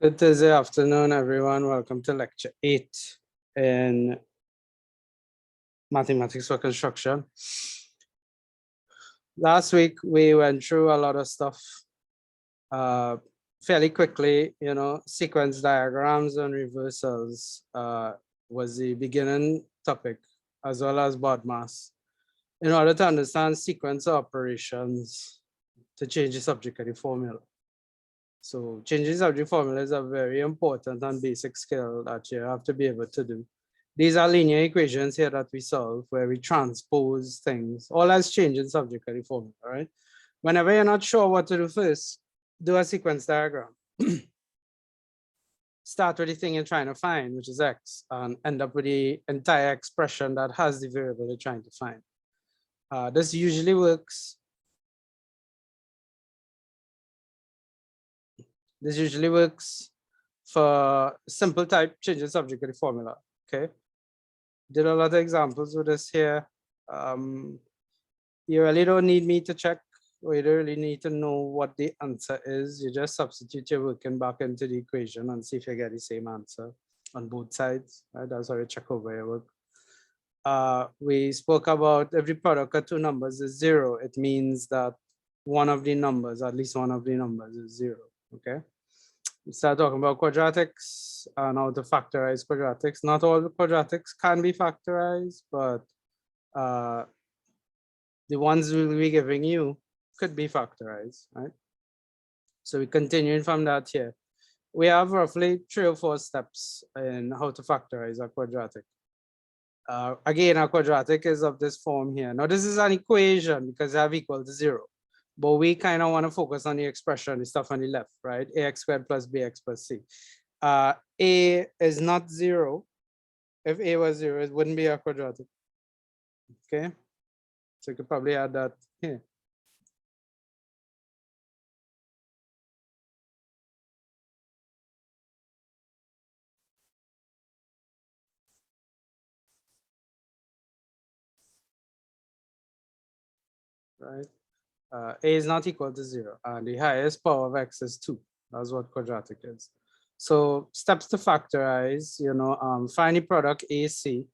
Good Thursday afternoon, everyone. Welcome to lecture 8 in mathematics for construction. Last week, we went through a lot of stuff fairly quickly. Sequence diagrams and reversals was the beginning topic, as well as BODMAS, in order to understand sequence operations to change the subject of the formula. So changing subject formula is a very important and basic skill that you have to be able to do. These are linear equations here that we solve where we transpose things. All that's changing subject of the formula, right? Whenever you're not sure what to do first, do a sequence diagram. Start with the thing you're trying to find, which is x, and end up with the entire expression that has the variable you're trying to find. This usually works. This usually works for simple type changes subject of the formula. Okay. Did a lot of examples with this here. You really don't need me to check, or you don't really need to know what the answer is. You just substitute your working back into the equation and see if you get the same answer on both sides. Right? That's how you check over your work. We spoke about every product of two numbers is 0. It means that one of the numbers, at least one of the numbers, is 0. Okay. We start talking about quadratics and how to factorize quadratics. Not all the quadratics can be factorized, but the ones we'll be giving you could be factorized, right? So we continuing from that here. We have roughly 3 or 4 steps in how to factorize a quadratic. Again, a quadratic is of this form here. Now this is an equation because they have equal to 0. But we kind of want to focus on the expression, the stuff on the left, right? Ax squared plus bx plus c. A is not 0. If a was 0, it wouldn't be a quadratic. Okay, so you could probably add that here. Right? A is not equal to 0, and the highest power of x is 2. That's what quadratic is. So steps to factorize, find the product AC.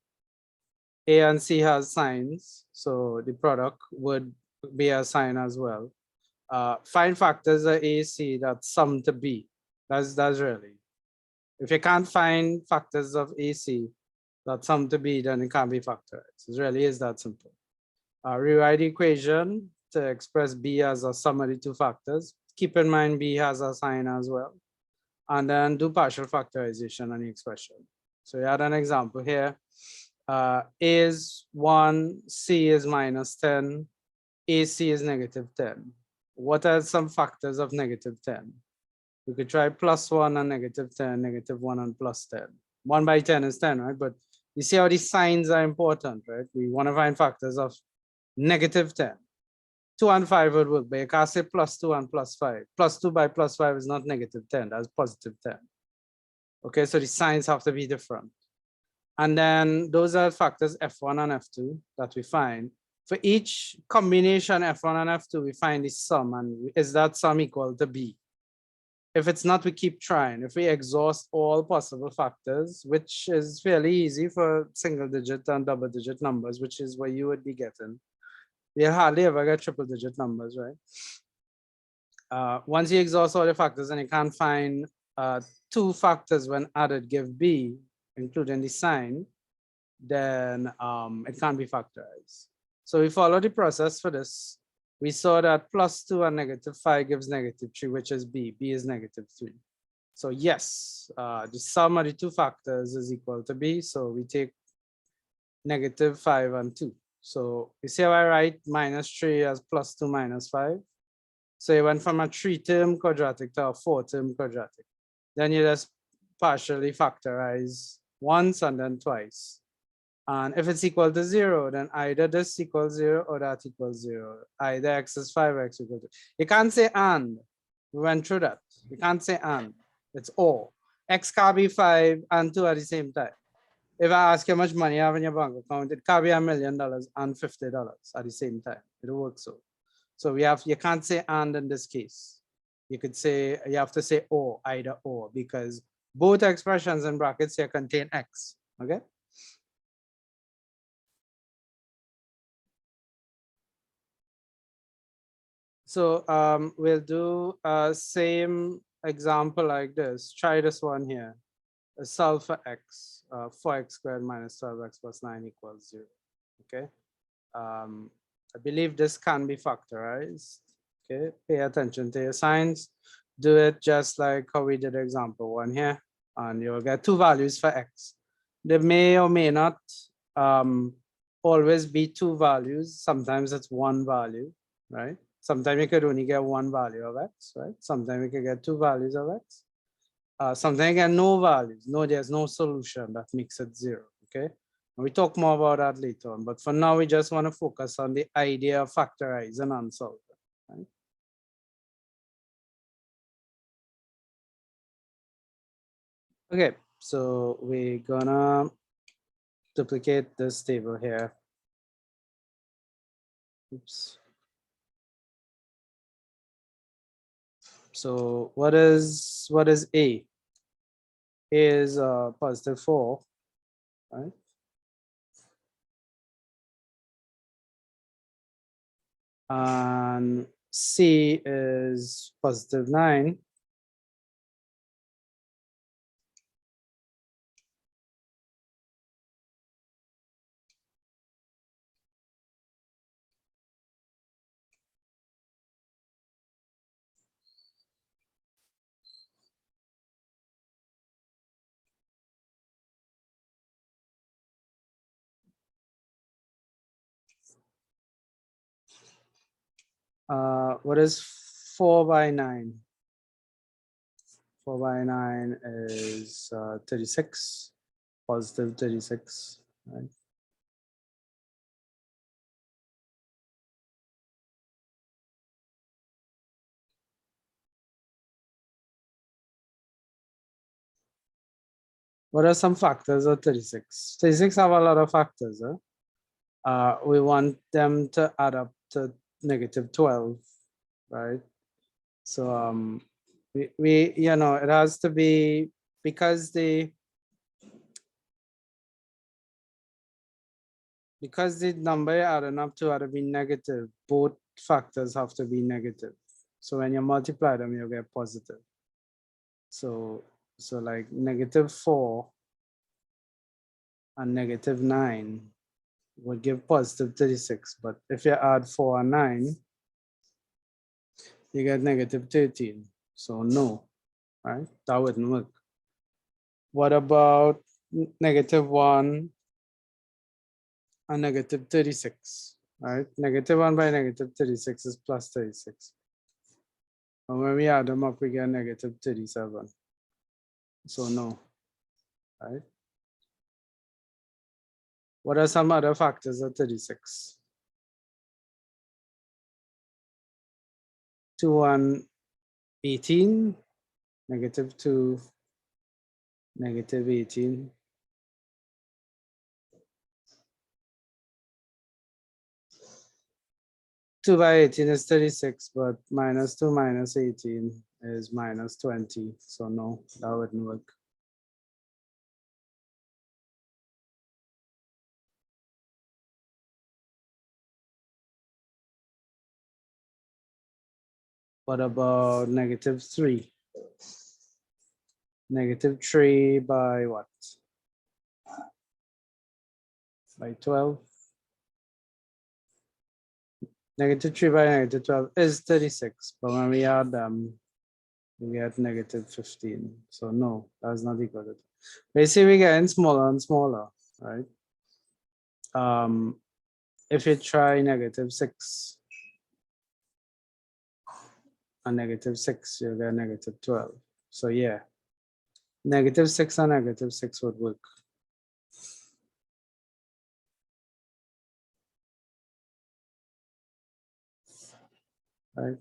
A and C has signs, so the product would be a sign as well. Find factors of AC that sum to B. That's really. If you can't find factors of AC that sum to B, then it can't be factorized. It really is that simple. Rewrite the equation to express B as a sum of the 2 factors. Keep in mind B has a sign as well. And then do partial factorization on the expression. So you had an example here. A is 1, C is minus 10, AC is negative 10. What are some factors of negative 10? We could try plus 1 and negative 10, negative 1 and plus 10. 1 by 10 is 10, right? But you see how these signs are important, right? We want to find factors of negative 10. 2 and 5 would work, but you can't say plus 2 and plus 5. Plus 2 by plus 5 is not negative 10, that's positive 10. Okay, so the signs have to be different. And then those are factors F1 and F2 that we find. For each combination F1 and F2, we find the sum, and is that sum equal to B? If it's not, we keep trying. If we exhaust all possible factors, which is fairly easy for single digit and double digit numbers, which is what you would be getting. We'll hardly ever get triple digit numbers, right? Once you exhaust all the factors and you can't find 2 factors when added give B, including the sign, then it can't be factorized. So we follow the process for this. We saw that plus 2 and negative 5 gives negative 3, which is B. B is negative 3. So yes, the sum of the 2 factors is equal to B. So we take negative 5 and 2. So you see how I write minus 3 as plus 2 minus 5? So you went from a 3-term quadratic to a 4-term quadratic. Then you just partially factorize once and then twice. And if it's equal to 0, then either this equals 0 or that equals 0. Either x is 5x equal to. You can't say and. We went through that. You can't say and. It's or. X can be 5 and 2 at the same time. If I ask you how much money you have in your bank account, it can be $1 million and $50 at the same time. It works so. So you can't say and in this case. You could say, you have to say or, either or, because both expressions in brackets here contain x, okay? So we'll do a same example like this. Try this one here. Solve for x, 4x squared minus 12x plus 9 equals 0, okay? I believe this can be factorized, okay? Pay attention to your signs. Do it just like how we did example one here, and you'll get two values for x. There may or may not always be two values. Sometimes it's one value, right? Sometimes you could only get one value of x, right? Sometimes you could get two values of x. Sometimes you get no values. No, there's no solution that makes it 0, okay? And we talk more about that later on, but for now, we just want to focus on the idea of factorizing and solving, right? Okay, so we're gonna duplicate this table here. Oops. So what is A? A is positive 4, right? And C is positive 9. What is 4 by 9? 4 by 9 is 36, positive 36, right? What are some factors of 36? 36 have a lot of factors. We want them to add up to negative 12, right? So we you know, it has to be, because the number you're adding up to ought to be negative, both factors have to be negative. So when you multiply them, you'll get positive. So like negative 4 and negative 9 would give positive 36. But if you add 4 and 9, you get negative 13. So no, right? That wouldn't work. What about negative 1 and negative 36, right? Negative 1 by negative 36 is plus 36. And when we add them up, we get negative 37. So no, right? What are some other factors of 36? 2 and 18, negative 2, negative 18. 2 by 18 is 36, but minus 2 minus 18 is minus 20. So no, that wouldn't work. What about negative 3? Negative 3 by what? By 12. Negative 3 by negative 12 is 36, but when we add them, we get negative 15. So no, that's not equal to. Basically, we're getting smaller and smaller, right? If you try negative 6 and negative 6, you'll get negative 12. So yeah, negative 6 and negative 6 would work. Right?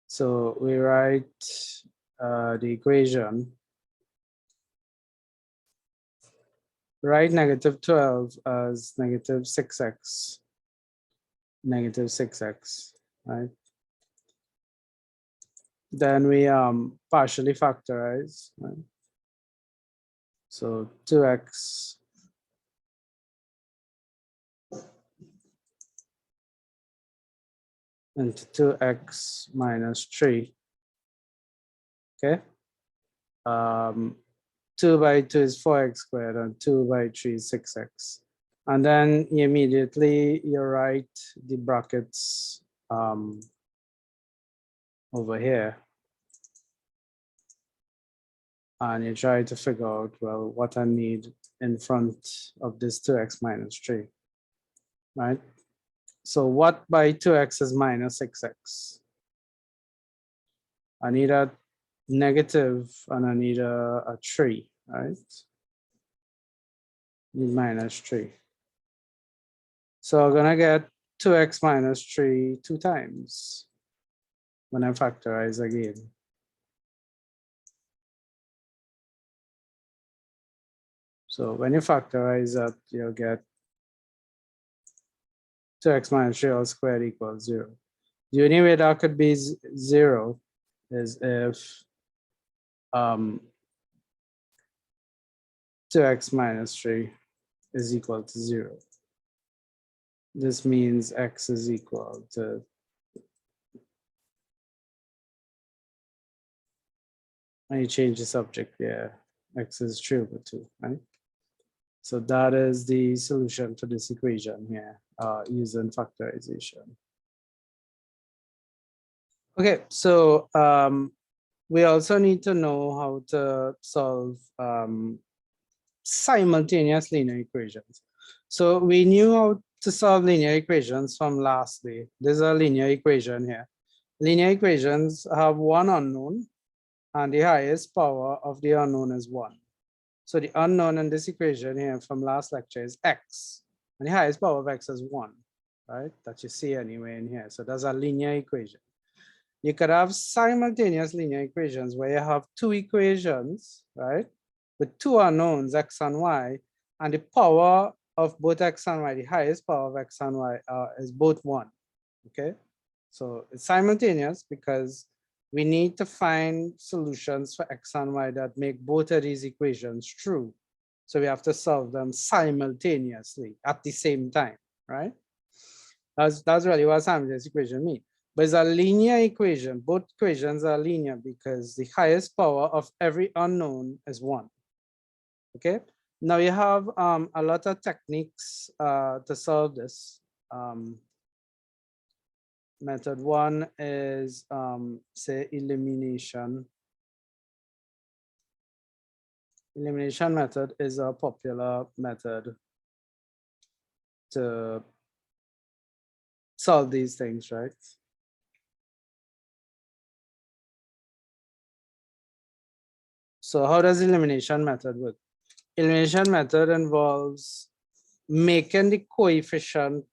So we write the equation. Write negative 12 as negative 6x, negative 6x, right? Then we partially factorize, right? So 2x into 2x minus 3, okay? 2 by 2 is 4x squared and 2 by 3 is 6x. And then immediately you write the brackets over here. And you try to figure out, well, what I need in front of this 2x minus 3, right? So what by 2x is minus 6x? I need a negative and I need a 3, right? Need minus 3. So I'm gonna get 2x minus 3 2 times when I factorize again. So when you factorize that, you'll get 2x minus 3 all squared equals 0. The only way that could be 0 is if 2x minus 3 is equal to 0. This means x is equal to and you change the subject here, x is 3 over 2, right? So that is the solution to this equation here using factorization. Okay, so we also need to know how to solve simultaneous linear equations. So we knew how to solve linear equations from last day. There's a linear equation here. Linear equations have one unknown and the highest power of the unknown is 1. So the unknown in this equation here from last lecture is x, and the highest power of x is 1, right? That you see anyway in here. So that's a linear equation. You could have simultaneous linear equations where you have two equations, right? With two unknowns, x and y, and the power of both x and y, the highest power of x and y is both 1, okay? So it's simultaneous because we need to find solutions for x and y that make both of these equations true. So we have to solve them simultaneously at the same time, right? That's really what simultaneous equation means. But it's a linear equation. Both equations are linear because the highest power of every unknown is 1. Okay. Now you have a lot of techniques to solve this. Method 1 is say elimination. Elimination method is a popular method to solve these things, right? So how does elimination method work? Elimination method involves making the coefficient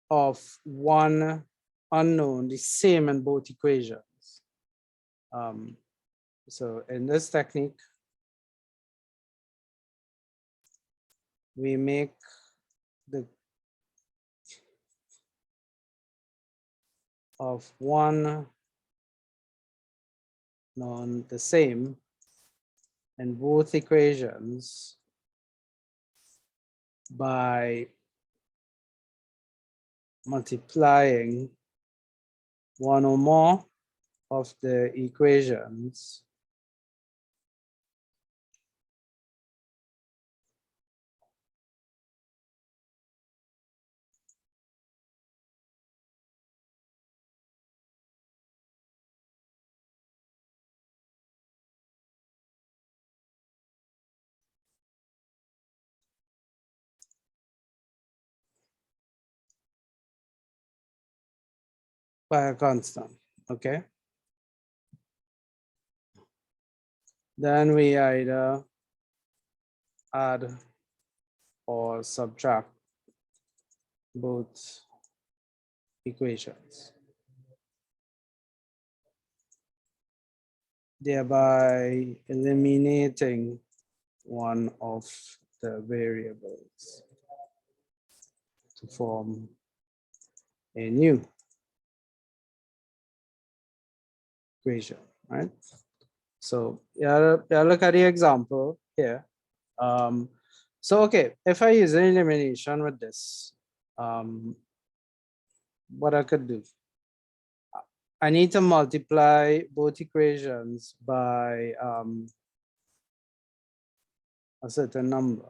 of one unknown the same in both equations. So in this technique, we make the of one known the same in both equations by multiplying one or more of the equations by a constant, okay? Then we either add or subtract both equations, thereby eliminating one of the variables to form a new equation, right? So yeah, look at the example here. So okay, if I use an elimination with this, what I could do, I need to multiply both equations by a certain number.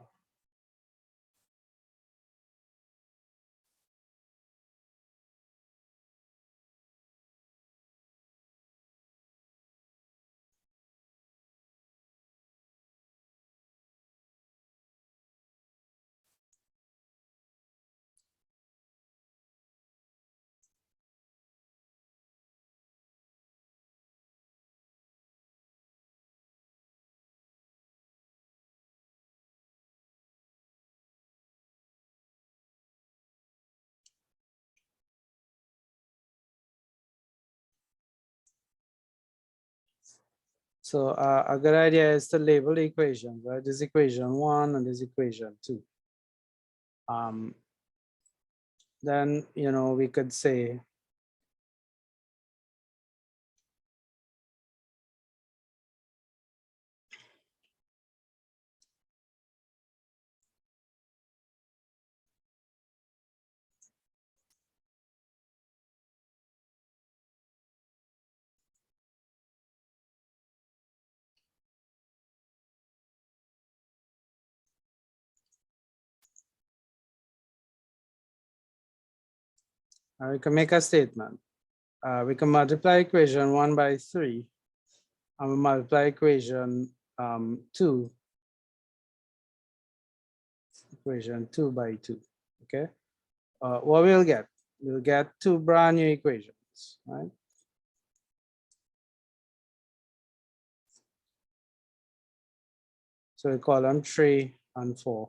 So a good idea is to label the equations, right? This equation 1 and this equation 2. Then, we could say we can make a statement. We can multiply equation 1 by 3, and we multiply equation 2 by 2. Okay. What we'll get? We'll get 2 brand new equations, right? So we call them 3 and 4.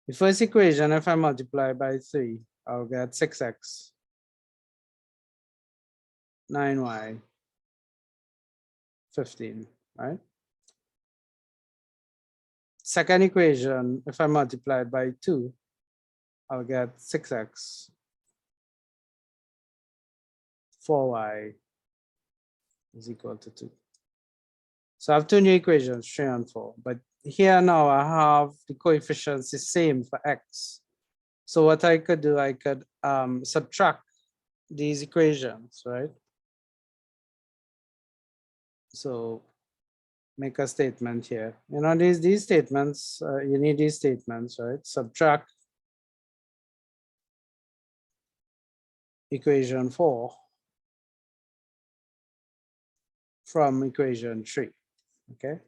The first equation, if I multiply by 3, I'll get 6x, 9y, 15, right? Second equation, if I multiply it by 2, I'll get 6x, 4y is equal to 2. So I have 2 new equations, 3 and 4. But here now I have the coefficients the same for x. So what I could do, I could subtract these equations, right? So make a statement here. These statements, you need these statements, right? Subtract equation 4 from equation 3, okay?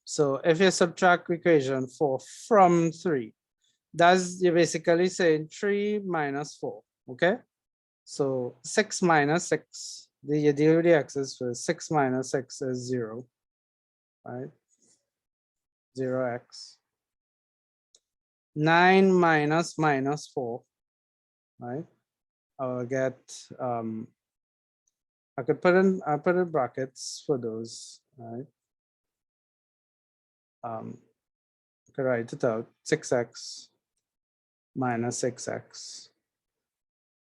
So if you subtract equation 4 from 3, you're basically saying 3 minus 4, okay? So 6 minus 6, you deal with the x's first. 6 minus 6 is 0, right? 0x. 9 minus 4, right? I'll get, I put in brackets for those, right? I could write it out, 6x minus 6x.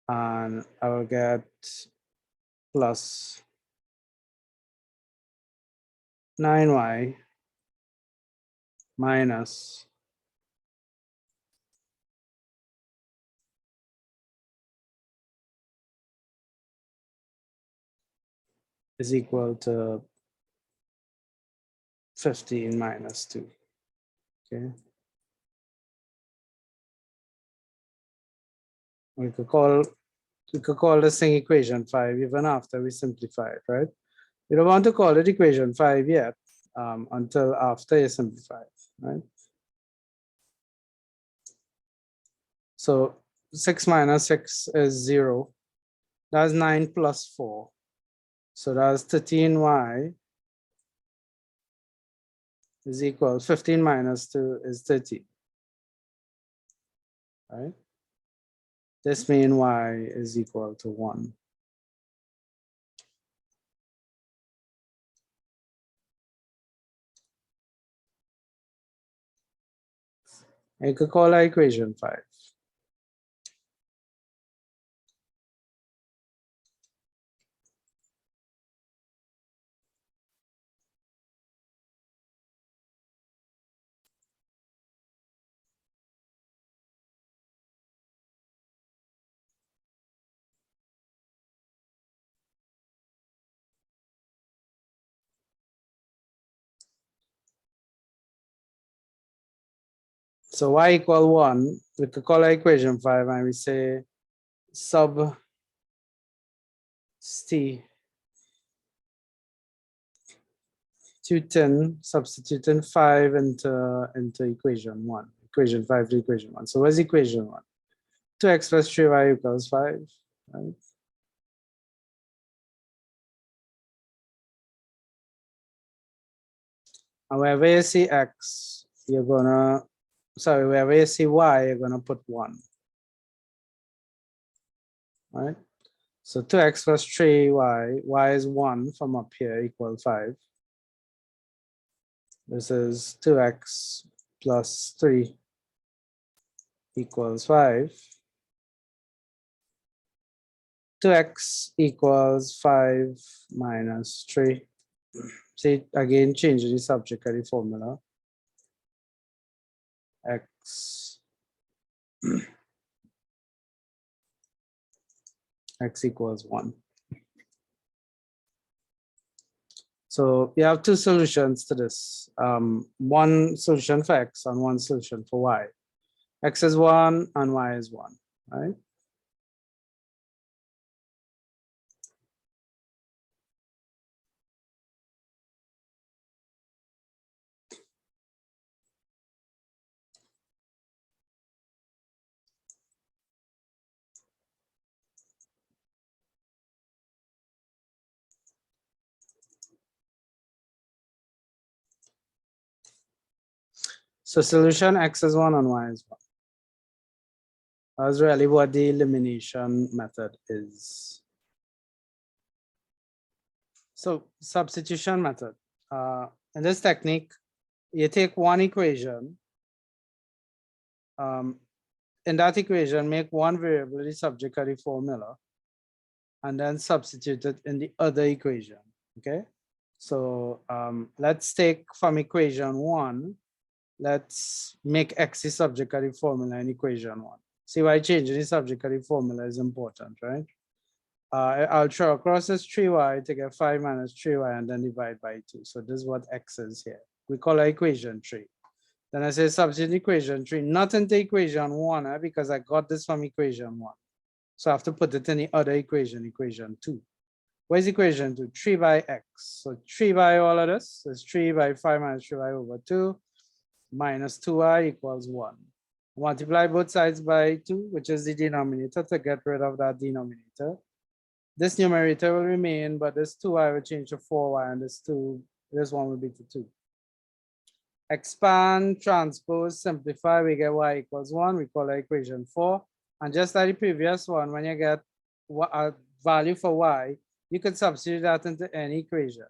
And I will get plus 9y minus is equal to 15 minus 2, okay? We could call this thing equation 5 even after we simplify it, right? You don't want to call it equation 5 yet until after you simplify it, right? So 6 minus 6 is 0. That's 9 plus 4. So that's 13y is equal, 15 minus 2 is 13, right? This means y is equal to 1. You could call that equation 5. So y equal 1, we could call that equation 5 and we say substituting 5 into equation 1. Equation 5 to equation 1. So what's equation 1? 2x plus 3y equals 5, right? And wherever you see x, you're gonna, sorry, wherever you see y, you're gonna put 1. Right? So 2x plus 3y, y is 1 from up here, equal 5. This is 2x plus 3 equals 5. 2x equals 5 minus 3. See, again, changing the subject-ary formula. X equals 1. So you have two solutions to this. One solution for x and one solution for y. X is 1 and y is 1, right? So solution x is 1 and y is 1. That's really what the elimination method is. So substitution method. In this technique, you take one equation. In that equation, make one variable the subject-ary formula, and then substitute it in the other equation. Okay. So let's take from equation 1. Let's make x the subject-ary formula in equation 1. See why changing the subject-ary formula is important, right? I'll draw across this 3y to get 5 minus 3y and then divide by 2. So this is what x is here. We call it equation 3. Then I say substitute equation 3, not into equation 1, because I got this from equation 1. So I have to put it in the other equation, equation 2. What is equation 2? 3 by x. So 3 by all of this is 3 by 5 minus 3y over 2 minus 2y equals 1. Multiply both sides by 2, which is the denominator, to get rid of that denominator. This numerator will remain, but this 2y will change to 4y, and this 1 will be to 2. Expand, transpose, simplify, we get y equals 1. We call it equation 4. And just like the previous one, when you get a value for y, you can substitute that into any equation.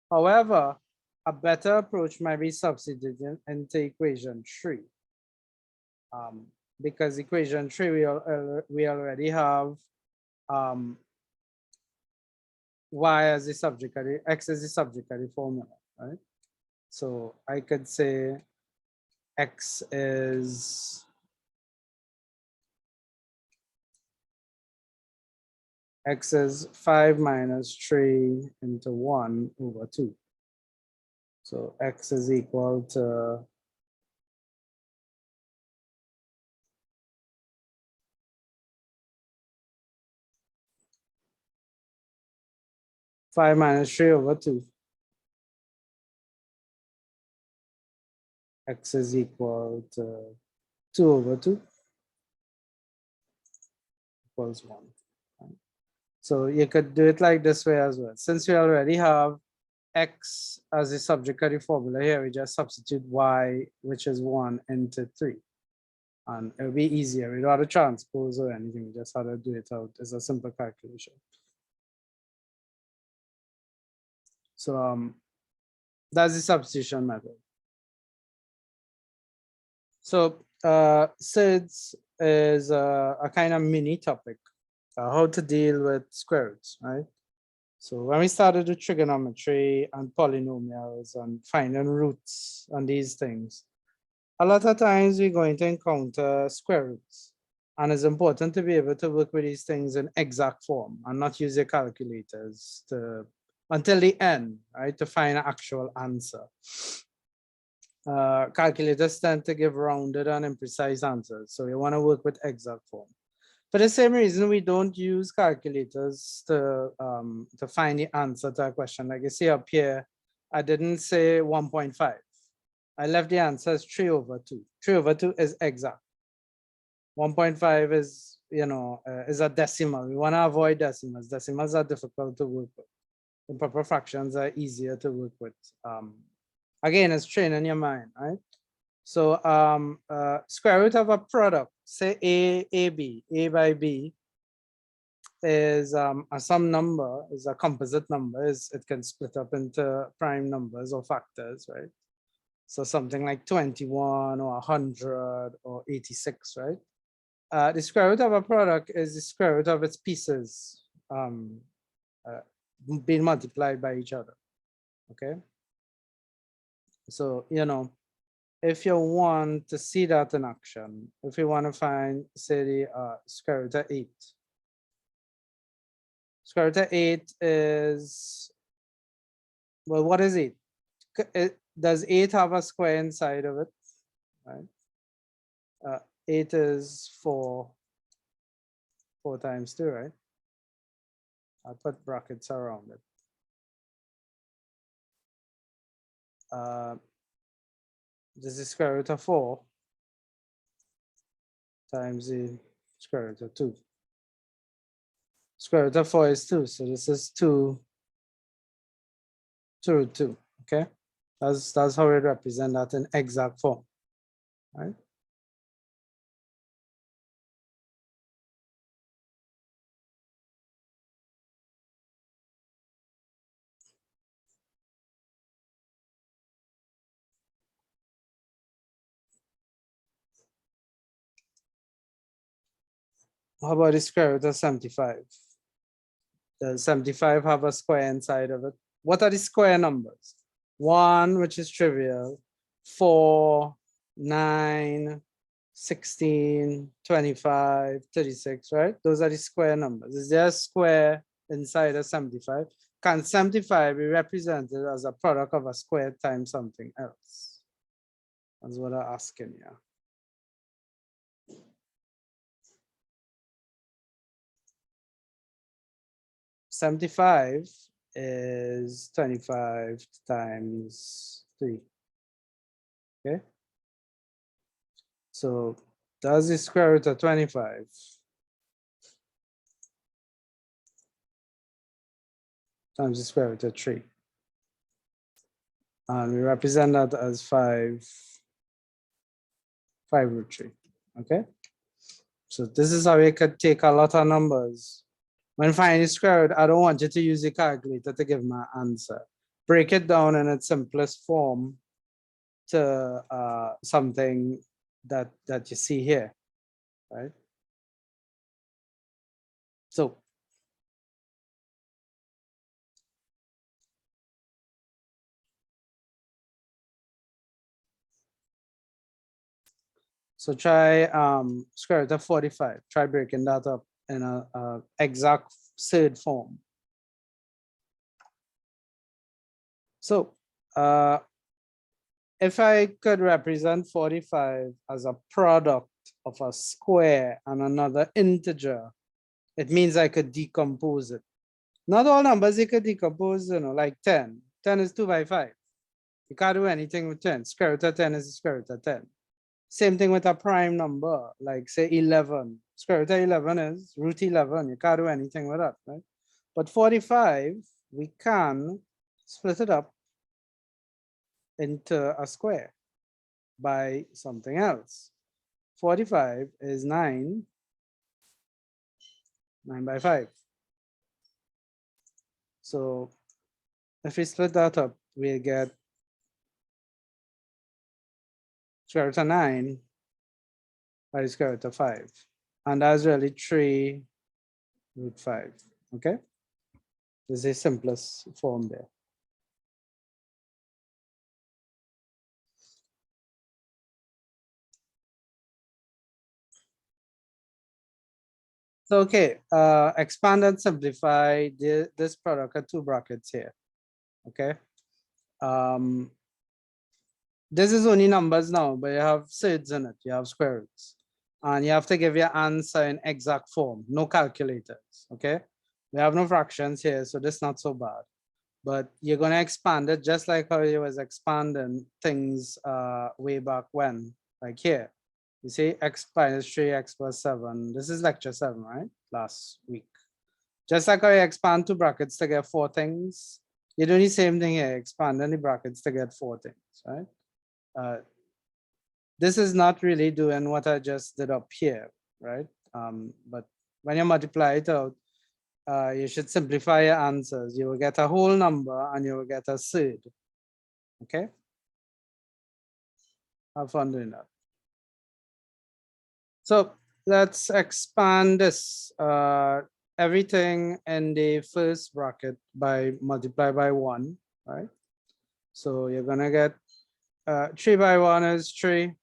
However, a better approach might be substituting into equation 3. Because equation 3, we already have y as the subject-ary, x as the subject-ary formula, right? So I could say x is 5 minus 3 into 1 over 2. So x is equal to 5 minus 3 over 2. X is equal to 2 over 2 equals 1. So you could do it like this way as well. Since we already have x as a subject-ary formula here, we just substitute y, which is 1, into 3. And it'll be easier. We don't have to transpose or anything. We just have to do it out. It's a simple calculation. So that's the substitution method. So SIDS is a kind of mini topic, how to deal with square roots, right? So when we started with trigonometry and polynomials and finding roots and these things, a lot of times we're going to encounter square roots. And it's important to be able to work with these things in exact form and not use your calculators until the end, right, to find an actual answer. Calculators tend to give rounded and imprecise answers, so you want to work with exact form. For the same reason, we don't use calculators to find the answer to a question. Like you see up here, I didn't say 1.5. I left the answer as 3/2. 3/2 is exact. 1.5 is, is a decimal. We want to avoid decimals. Decimals are difficult to work with. Improper fractions are easier to work with. Again, it's training your mind, right? So square root of a product, say A by B is some number, is a composite number. It can split up into prime numbers or factors, right? So something like 21 or 100 or 86, right? The square root of a product is the square root of its pieces being multiplied by each other, okay? So, if you want to see that in action, if you want to find, say, the square root of 8. Square root of 8 is, well, what is 8? Does 8 have a square inside of it, right? 8 is 4 times 2, right? I'll put brackets around it. This is square root of 4 times the square root of 2. Square root of 4 is 2, so this is 2 root 2, okay? That's how we represent that in exact form, right? How about the square root of 75? Does 75 have a square inside of it? What are the square numbers? 1, which is trivial, 4, 9, 16, 25, 36, right? Those are the square numbers. Is there a square inside of 75? Can 75 be represented as a product of a square times something else? That's what I'm asking you. $75 is 25 times 3. Okay. So does the square root of 25 times the square root of 3? And we represent that as 5 root 3. Okay. So this is how you could take a lot of numbers. When finding the square root, I don't want you to use your calculator to give my answer. Break it down in its simplest form to something that you see here, right? So try square root of 45. Try breaking that up in a exact third form. So if I could represent 45 as a product of a square and another integer, it means I could decompose it. Not all numbers you could decompose, like 10. 10 is 2 by 5. You can't do anything with 10. Square root of 10 is the square root of 10. Same thing with a prime number, like say 11. Square root of 11 is root 11. You can't do anything with that, right? But 45, we can split it up into a square by something else. 45 is 9 by 5. So if we split that up, we'll get square root of 9 by the square root of 5. And that's really 3 root 5. Okay? This is the simplest form there. So, okay, expand and simplify this product at 2 brackets here. Okay. This is only numbers now, but you have surds in it, you have square roots. And you have to give your answer in exact form, no calculators. Okay. We have no fractions here, so this is not so bad. But you're going to expand it just like how you was expanding things way back when, like here. You see x minus 3, x plus 7. This is lecture 7, right? Last week. Just like how you expand 2 brackets to get 4 things, you do the same thing here, expand any brackets to get 4 things, right? This is not really doing what I just did up here, right? But when you multiply it out, you should simplify your answers. You will get a whole number and you will get a surd. Okay? Have fun doing that. So let's expand this. Everything in the first bracket by multiply by 1, right? So you're gonna get 3 by 1 is 3.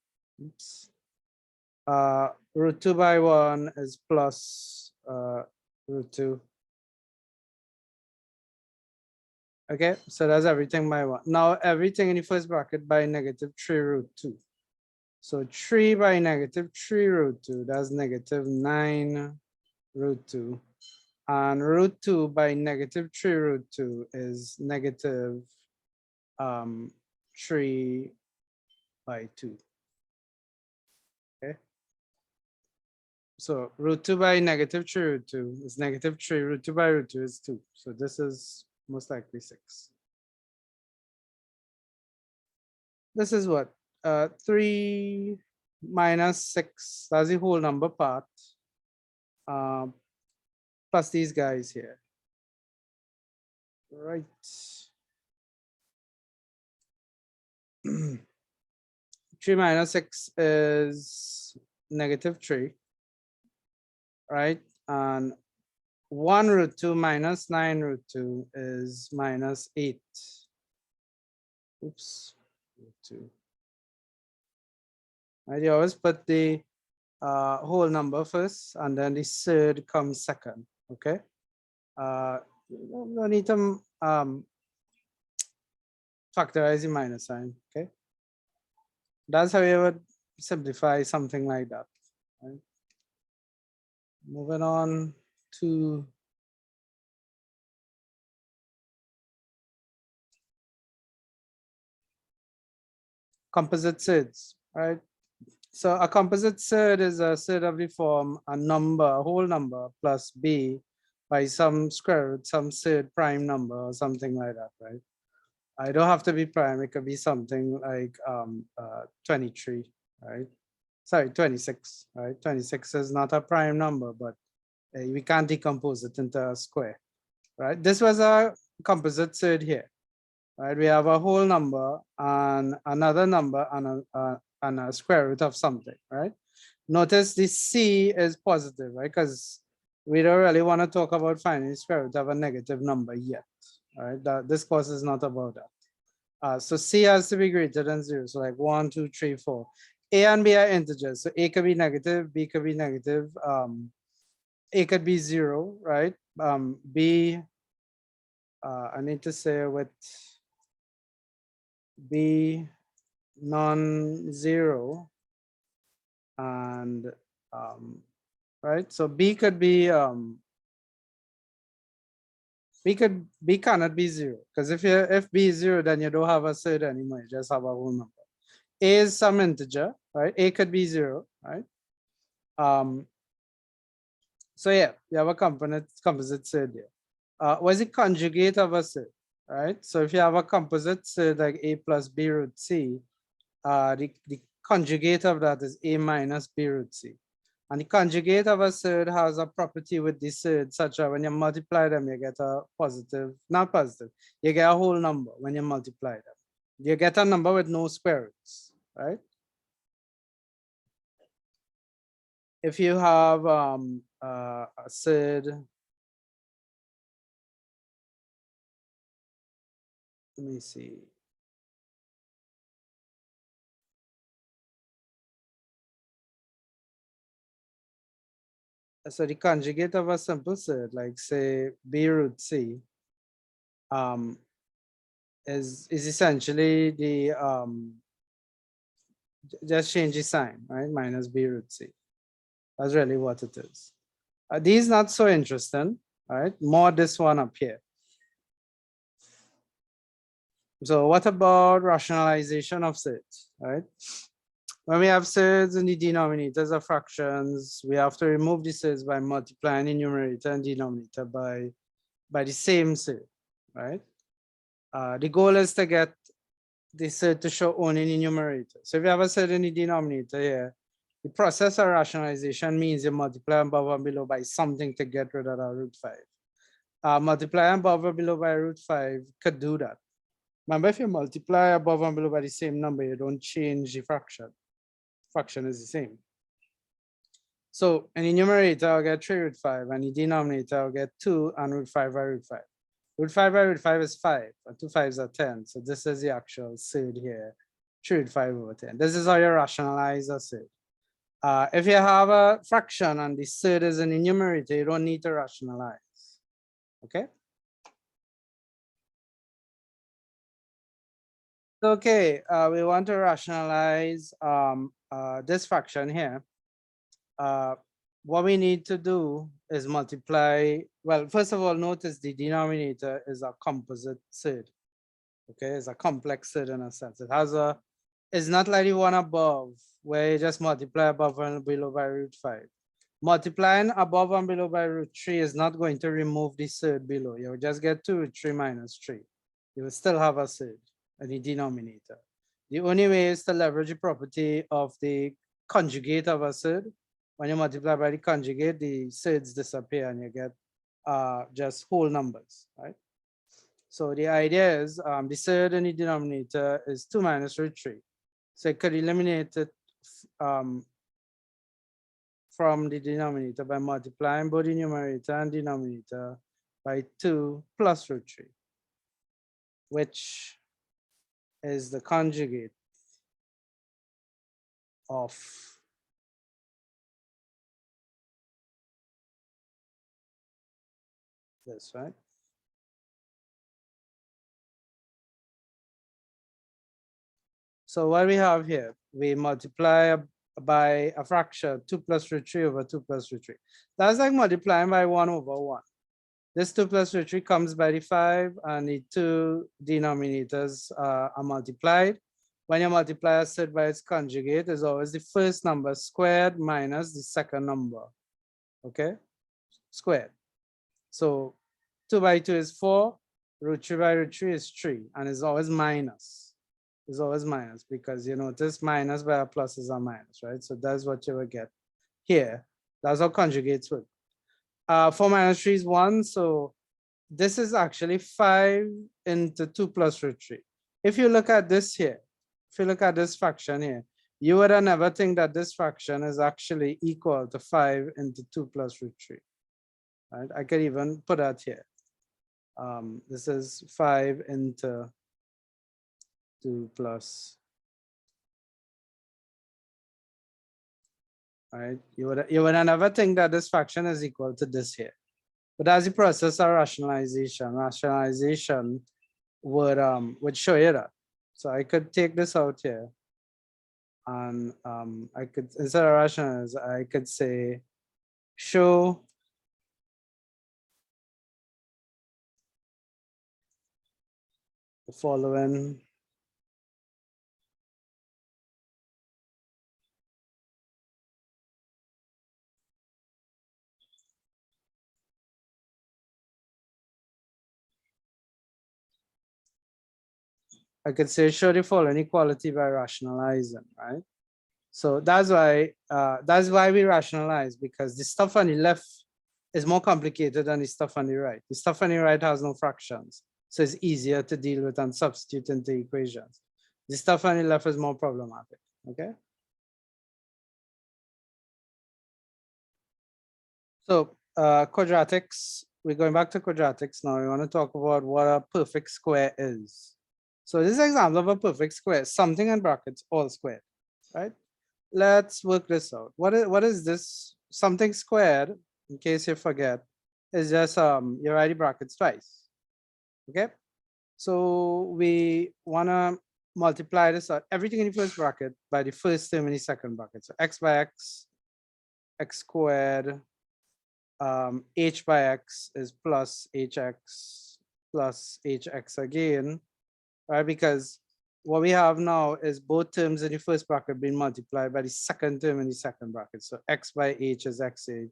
Oops. Root 2 by 1 is plus root 2. Okay, so that's everything by 1. Now everything in the first bracket by negative 3 root 2. So 3 by negative 3 root 2, that's negative 9 root 2. And root 2 by negative 3 root 2 is negative 3 by 2. Okay. So root 2 by negative 3 root 2 is negative 3. Root 2 by root 2 is 2. So this is most likely 6. This is what? 3 minus 6. That's the whole number part. Plus these guys here. Right. 3 minus 6 is negative 3. Right? And 1 root 2 minus 9 root 2 is minus 8. Oops. Root 2. Right? You always put the whole number first, and then the surd comes second. Okay. You don't need to factorize the minus sign. Okay. That's how you would simplify something like that. Right? Moving on to composite surds, right? So a composite surd is a surd of the form a number, a whole number plus b by some square root, some surd prime number or something like that, right? I don't have to be prime, it could be something like 23, right? Sorry, 26, right? 26 is not a prime number, but we can't decompose it into a square, right? This was a composite surd here, right? We have a whole number and another number and a square root of something, right? Notice the C is positive, right? Because we don't really want to talk about finding the square root of a negative number yet, right? This course is not about that. So C has to be greater than 0. So like 1, 2, 3, 4. A and B are integers. So A could be negative, B could be negative. A could be 0, right? B, I need to say with B non-zero, and right, so B could be B cannot be 0, because if B is 0, then you don't have a surd anymore, you just have a whole number. A is some integer, right? A could be 0, right? So yeah, you have a composite surd here. What's the conjugate of a surd, right? So if you have a composite surd like A plus B root C, the conjugate of that is A minus B root C. And the conjugate of a surd has a property with the surd such that when you multiply them, you get a positive, not positive, you get a whole number when you multiply them. You get a number with no square roots, right? if you have a third, let me see. So the conjugate of a simple third, like say B root C, is essentially the just change the sign, right? Minus B root C. That's really what it is. These not so interesting, right? More this one up here. So what about rationalization of thirds, right? When we have thirds in the denominators of fractions, we have to remove the thirds by multiplying the numerator and denominator by the same third, right? The goal is to get the third to show only in the numerator. So if you have a third in the denominator here, the process of rationalization means you multiply above and below by something to get rid of that root 5. Multiplying above or below by root 5 could do that. Remember, if you multiply above and below by the same number, you don't change the fraction. Fraction is the same. So in the numerator, I'll get 3 root 5, and the denominator, I'll get 2 and root 5 by root 5. Root 5 by root 5 is 5, and 2 5s are 10. So this is the actual third here, 3 root 5 over 10. This is how you rationalize a third. If you have a fraction and the third is in the numerator, you don't need to rationalize. Okay. Okay, we want to rationalize this fraction here. What we need to do is multiply. Well, first of all, notice the denominator is a composite third. Okay, it's a complex third in a sense. It has a, it's not like the one above where you just multiply above and below by root 5. Multiplying above and below by root 3 is not going to remove the third below. You will just get 2 root 3 minus 3. You will still have a third in the denominator. The only way is to leverage the property of the conjugate of a third. When you multiply by the conjugate, the thirds disappear and you get just whole numbers, right? So the idea is the third in the denominator is 2 minus root 3. So you could eliminate it from the denominator by multiplying both the numerator and denominator by 2 plus root 3, which is the conjugate of this, right? So what we have here, we multiply by a fraction 2 plus root 3 over 2 plus root 3. That's like multiplying by 1 over 1. This 2 plus root 3 comes by the 5, and the two denominators are multiplied. When you multiply a third by its conjugate, is always the first number squared minus the second number, okay? Squared. So 2 by 2 is 4, root 3 by root 3 is 3, and it's always minus. It's always minus because you notice minus by a plus is a minus, right? So that's what you will get here. That's how conjugates work. 4 minus 3 is 1, so this is actually 5 into 2 plus root 3. If you look at this here, if you look at this fraction here, you would never think that this fraction is actually equal to 5 into 2 plus root 3. Right? I could even put that here. This is 5 into 2 plus. Right? You would never think that this fraction is equal to this here. But as the process of rationalization would show you that. So I could take this out here, and I could, instead of rationalize, I could say show the following I could say show the following equality by rationalizing, right? So that's why we rationalize, because the stuff on the left is more complicated than the stuff on the right. The stuff on the right has no fractions, so it's easier to deal with and substitute into equations. The stuff on the left is more problematic, okay? So quadratics, we're going back to quadratics now. We want to talk about what a perfect square is. So this is an example of a perfect square, something in brackets, all squared, right? Let's work this out. What is this? Something squared, in case you forget, is just you write the brackets twice. Okay. So we wanna multiply this out, everything in the first bracket by the first term in the second bracket. So x by x, x squared, h by x is plus hx plus hx again, right? Because what we have now is both terms in the first bracket being multiplied by the second term in the second bracket. So x by h is xh.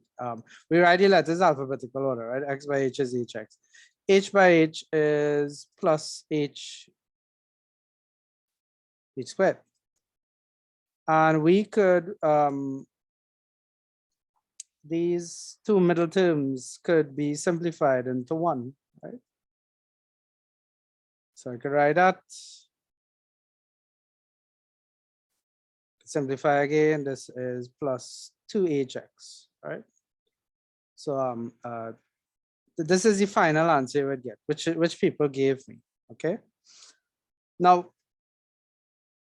We write the letters alphabetical order, right? X by h is hx. H by h is plus h squared. And we could, these two middle terms could be simplified into one, right? So I could write that. Simplify again, this is plus 2hx, right? So this is the final answer you would get, which people gave me, okay? Now,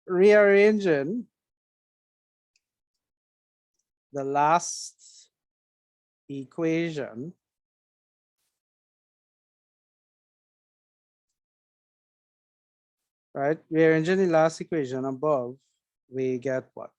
rearranging the last equation right? Rearranging the last equation above, we get what?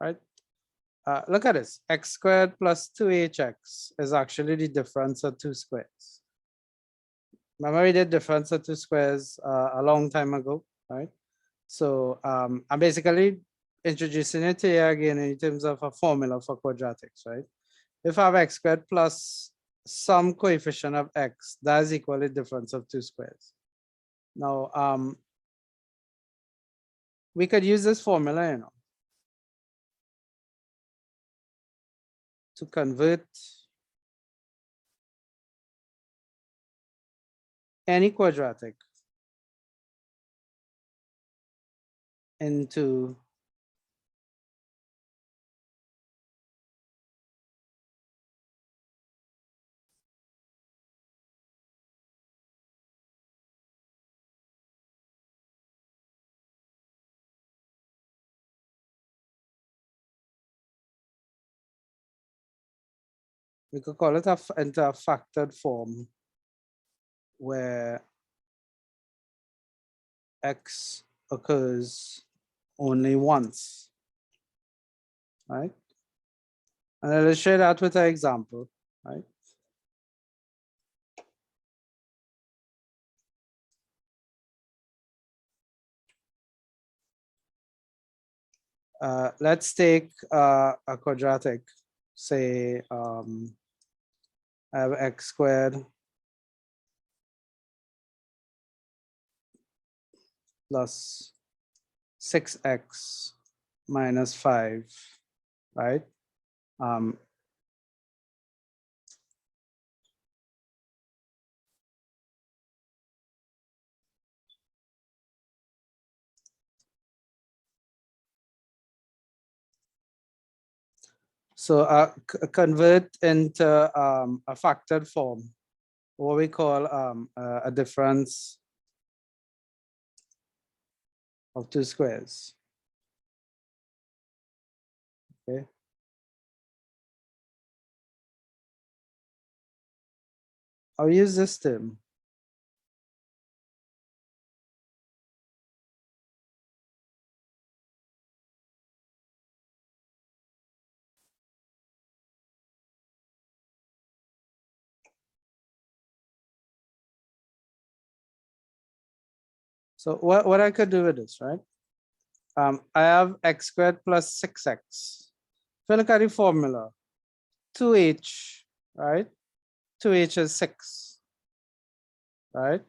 Right? Look at this, x squared plus 2hx is actually the difference of two squares. Remember we did difference of two squares a long time ago, right? So I'm basically introducing it here again in terms of a formula for quadratics, right? If I have x squared plus some coefficient of x, that is equal to the difference of two squares. Now, we could use this formula, you know, to convert any quadratic into we could call it into a factored form where x occurs only once, right? And I'll share that with an example, right? Let's take a quadratic, say I have x squared plus 6x minus 5, right? So convert into a factored form, what we call a difference of two squares. Okay. I'll use this term. So what I could do with this, right? I have x squared plus 6x. If you look at the formula, 2h, right? 2h is 6, right?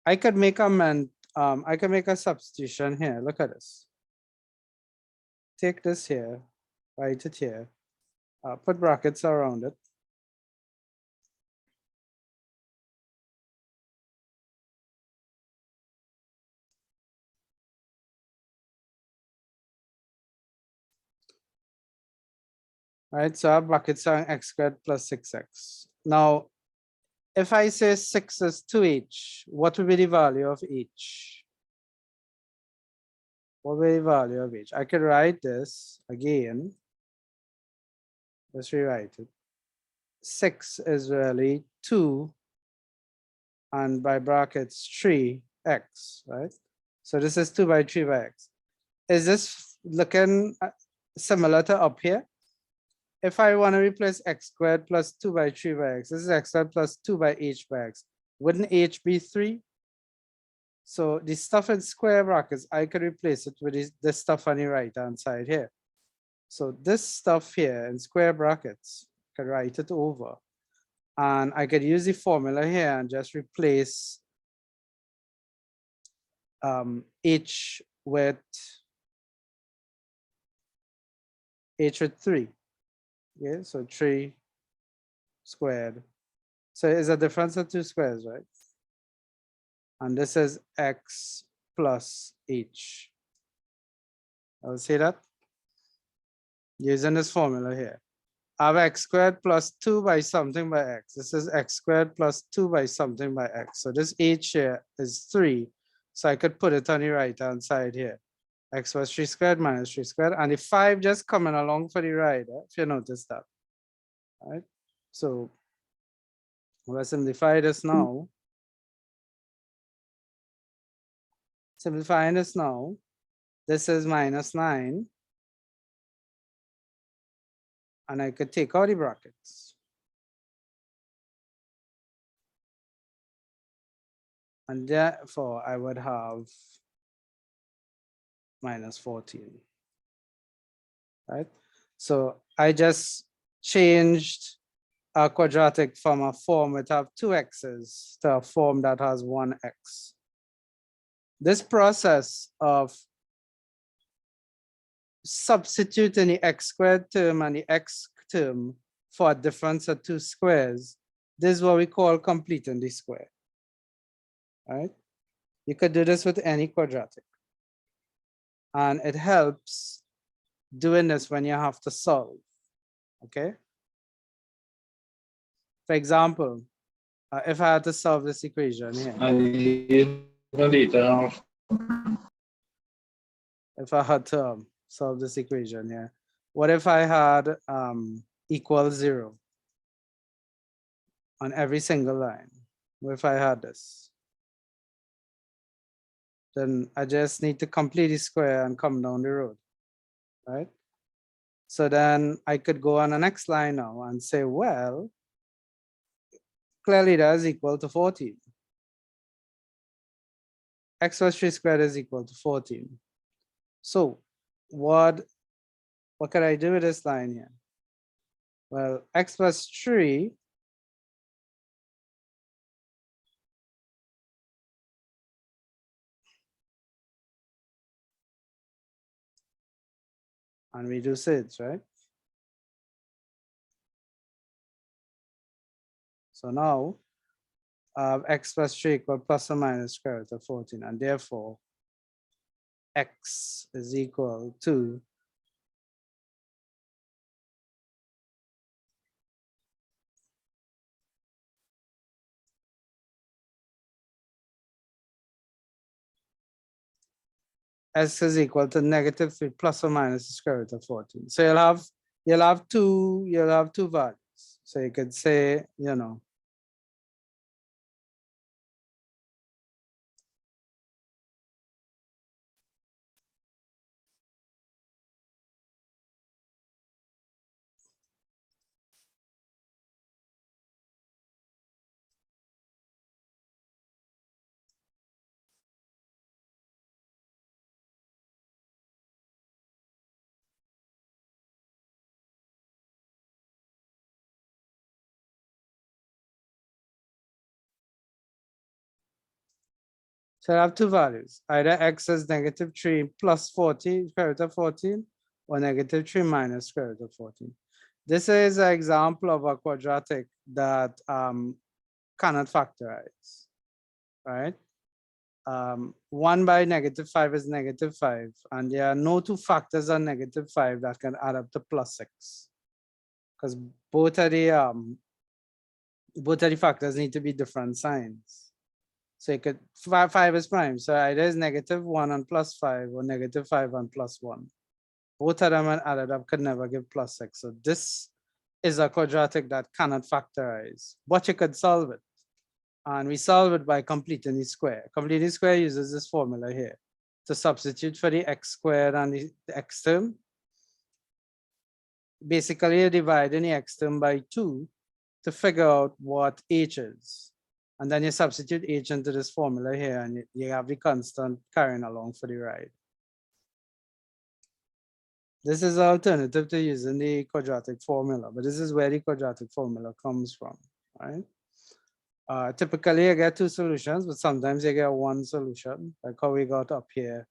I could make I can make a substitution here. Look at this. Take this here, write it here, put brackets around it. Right, so our brackets are x squared plus 6x. Now, if I say 6 is 2h, what will be the value of h? What will be the value of h? I could write this again. Let's rewrite it. 6 is really 2, and by brackets 3x, right? So this is 2 by 3 by x. Is this looking similar to up here? If I want to replace x squared plus 2 by 3 by x, this is x squared plus 2 by h by x. Wouldn't h be 3? So the stuff in square brackets, I could replace it with this stuff on the right hand side here. So this stuff here in square brackets, I could write it over. And I could use the formula here and just replace h with 3. Yeah, so 3 squared. So it's a difference of 2 squares, right? And this is x plus h. I'll see that using this formula here. I have x squared plus 2 by something by x. This is x squared plus 2 by something by x. So this h here is 3. So I could put it on the right hand side here. X plus 3 squared minus 3 squared. And the 5 just coming along for the ride, if you notice that. All right. So we'll simplify this now. Simplifying this now. This is minus 9. And I could take out the brackets. And therefore, I would have minus 14. Right? So I just changed a quadratic from a form that have 2 x's to a form that has 1 x. This process of substituting the x squared term and the x term for a difference of 2 squares, this is what we call completing the square. Right? You could do this with any quadratic. And it helps doing this when you have to solve. Okay? For example, if I had to solve this equation here. If I had to solve this equation here, what if I had equals 0 on every single line? What if I had this? Then I just need to complete the square and come down the road, right? So then I could go on the next line now and say, well, clearly that is equal to 14. X plus 3 squared is equal to 14. So what can I do with this line here? Well, x plus 3 and we do sids, right? So now x plus 3 equal plus or minus square root of 14, and therefore x is equal to s is equal to negative 3 plus or minus the square root of 14. So you'll have two values. So you could say, you know, So I have two values, either x is -3 plus 40 square root of 14 or -3 minus square root of 14. This is an example of a quadratic that cannot factorize, right? 1 by -5 is -5, and there are no two factors on -5 that can add up to +6, because both of the factors need to be different signs. So you could, 5 is prime, so either is -1 and +5 or -5 and +1. Both of them when added up could never give +6. So this is a quadratic that cannot factorize, but you could solve it. And we solve it by completing the square. Completing the square uses this formula here to substitute for the x squared and the x term. Basically, you're dividing the x term by 2 to figure out what h is. And then you substitute h into this formula here, and you have the constant carrying along for the ride. This is an alternative to using the quadratic formula, but this is where the quadratic formula comes from, right? Typically, you get two solutions, but sometimes you get one solution, like how we got up here.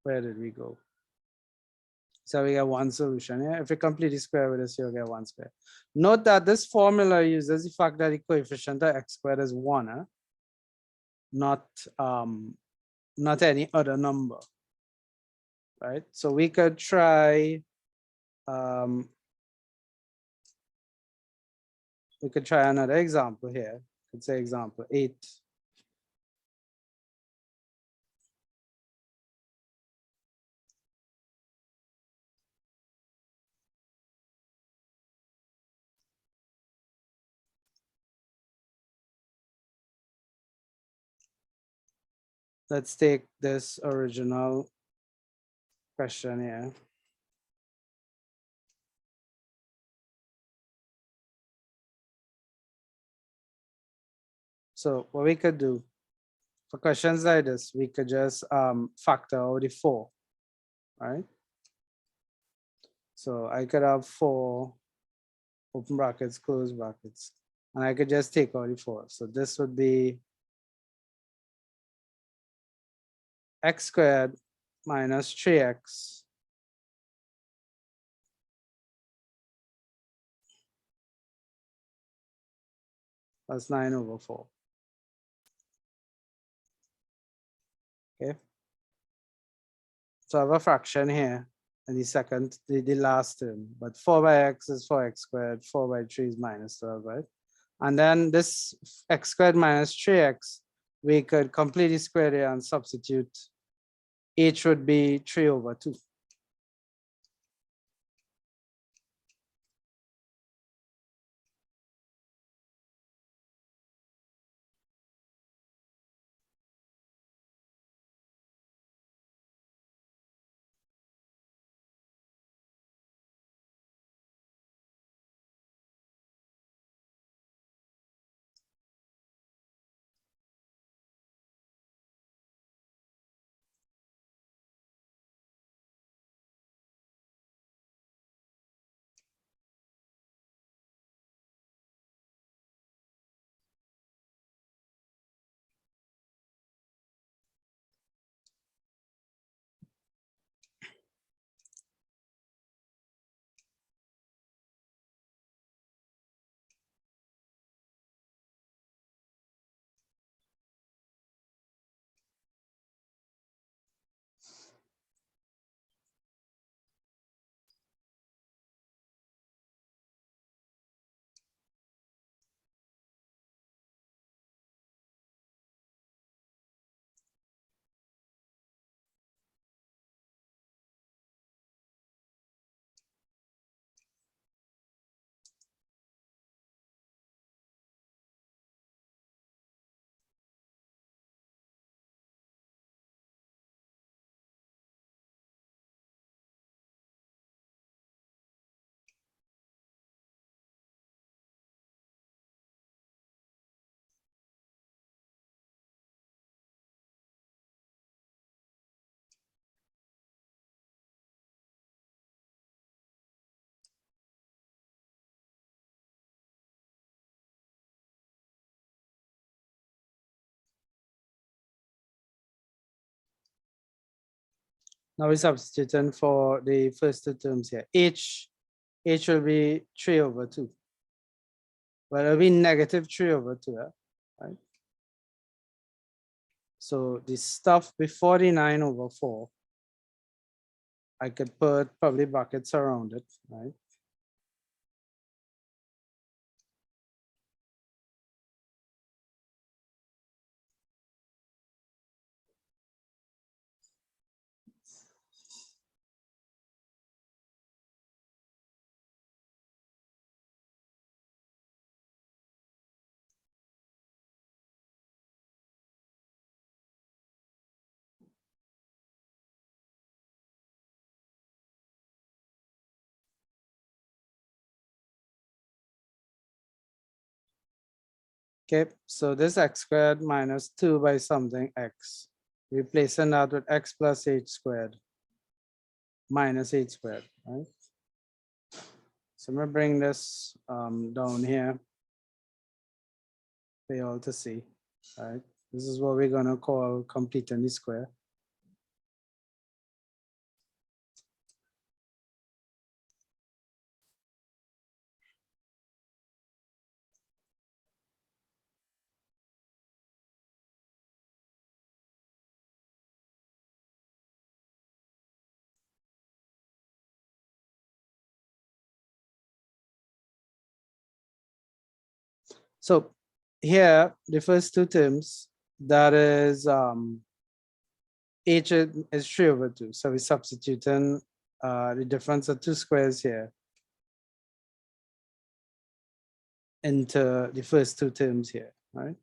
Where did we go? So we get one solution. Yeah? If you complete the square with this, you'll get one square. Note that this formula uses the fact that the coefficient of x squared is 1, not any other number, right? So we could try, another example here. Let's say example 8. Let's take this original question here. So what we could do for questions like this, we could just factor out the 4, right? So I could have 4, open brackets, close brackets, and I could just take out the 4. So this would be x squared minus 3x plus 9/4. Okay. So I have a fraction here in the last term, but 4 by x is 4x squared, 4 by 3 is -12, right? And then this x squared minus 3x, we could completely square it and substitute. H would be 3/2. Now we're substituting for the first two terms here. H will be 3/2. Well, it'll be -3/2, right? So the stuff before the 9/4, I could put probably brackets around it, right? Okay, so this x squared minus 2 by something x. Replacing that with x plus h squared minus h squared, right? So I'm gonna bring this down here for you all to see, right? This is what we're gonna call completing the square. So here, the first two terms, that is h is 3/2. So we're substituting the difference of two squares here into the first two terms here, right?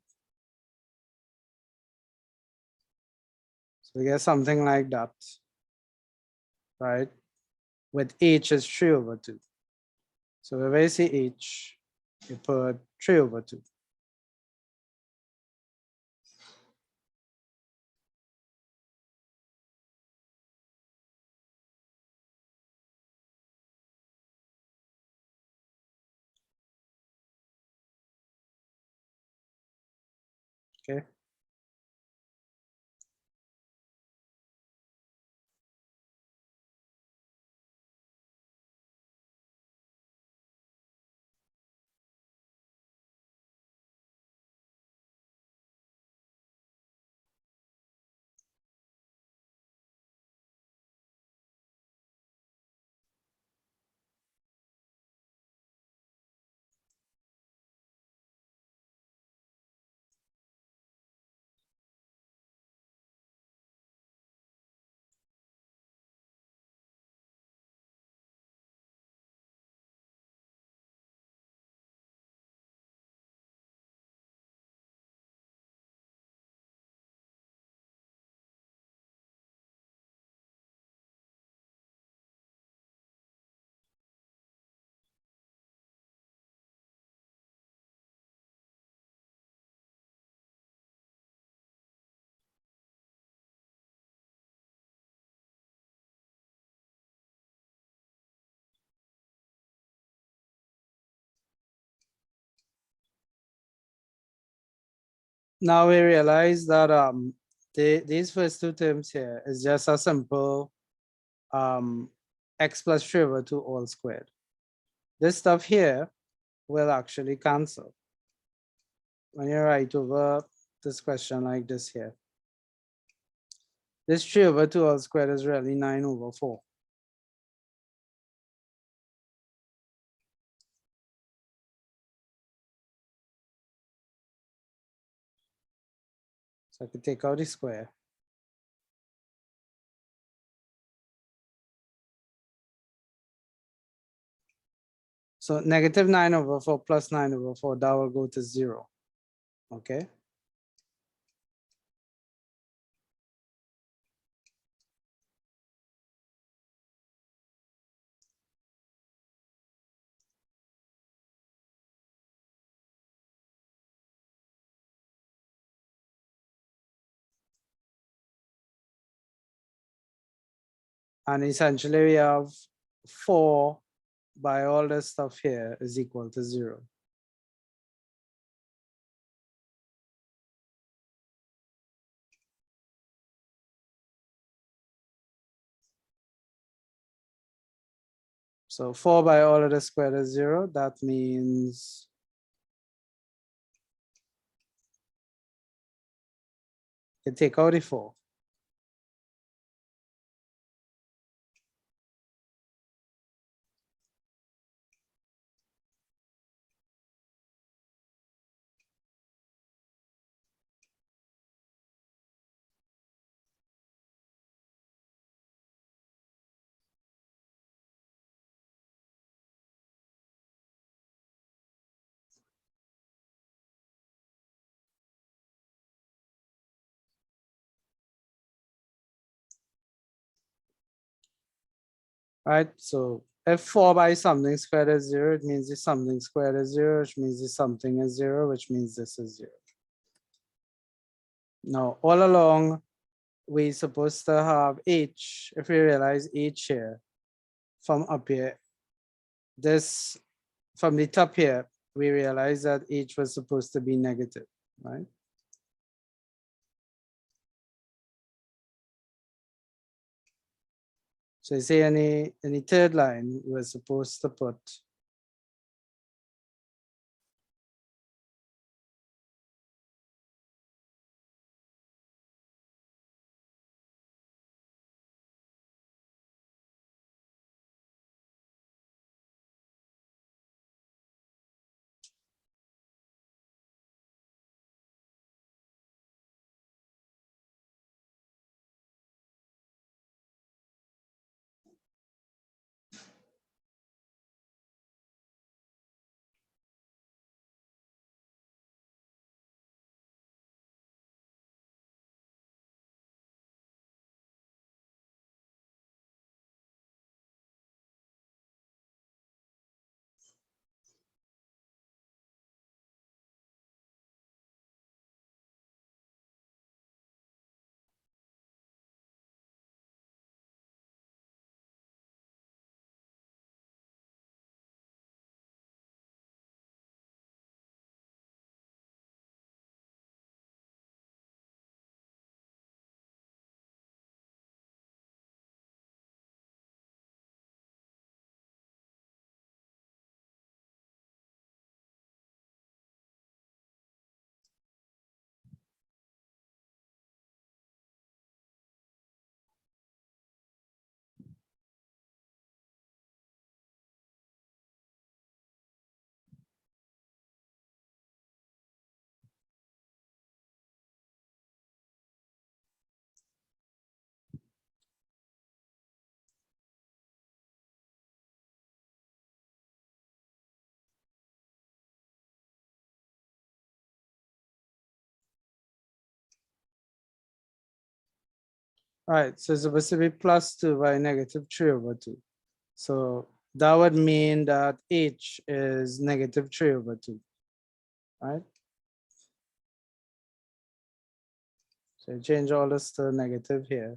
So we get something like that, right? With h is 3/2. So whenever you see h, you put 3/2. Okay. Now we realize that these first two terms here is just a simple x plus 3/2 all squared. This stuff here will actually cancel when you write over this question like this here. This 3/2 all squared is really 9/4. So I could take out the square. So -9/4 plus 9/4, that will go to 0. Okay. And essentially we have 4 by all this stuff here is equal to 0. So 4 by all of the squared is 0. That means you take out the 4. Right? So if 4 by something squared is 0, it means the something squared is 0, which means the something is 0, which means this is 0. Now, all along, we're supposed to have h, if we realize h here, from up here, this, from the top here, we realize that h was supposed to be negative, right? So you see in the third line, we're supposed to put right, so it's supposed to be plus 2 by negative 3 over 2. So that would mean that h is negative 3 over 2, right? So you change all this to negative here.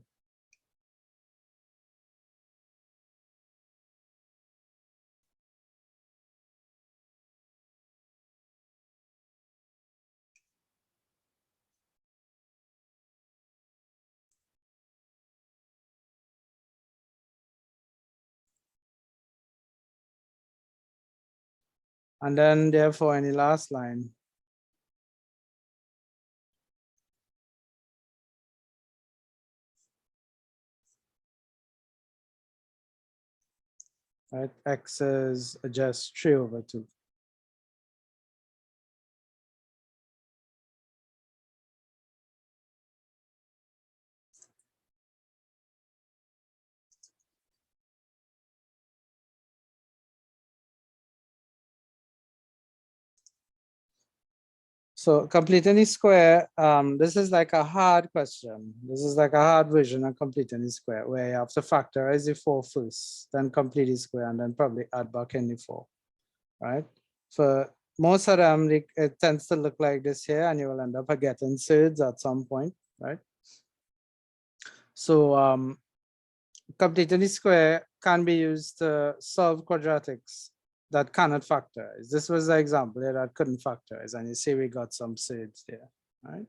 And then therefore in the last line, right, x is just 3 over 2. So completing the square, this is like a hard question. This is like a hard version of completing the square, where you have to factorize the 4 first, then complete the square, and then probably add back in the 4, right? For most of them, it tends to look like this here, and you will end up getting surds at some point, right? So completing the square can be used to solve quadratics that cannot factorize. This was the example here that couldn't factorize, and you see we got some surds there, right?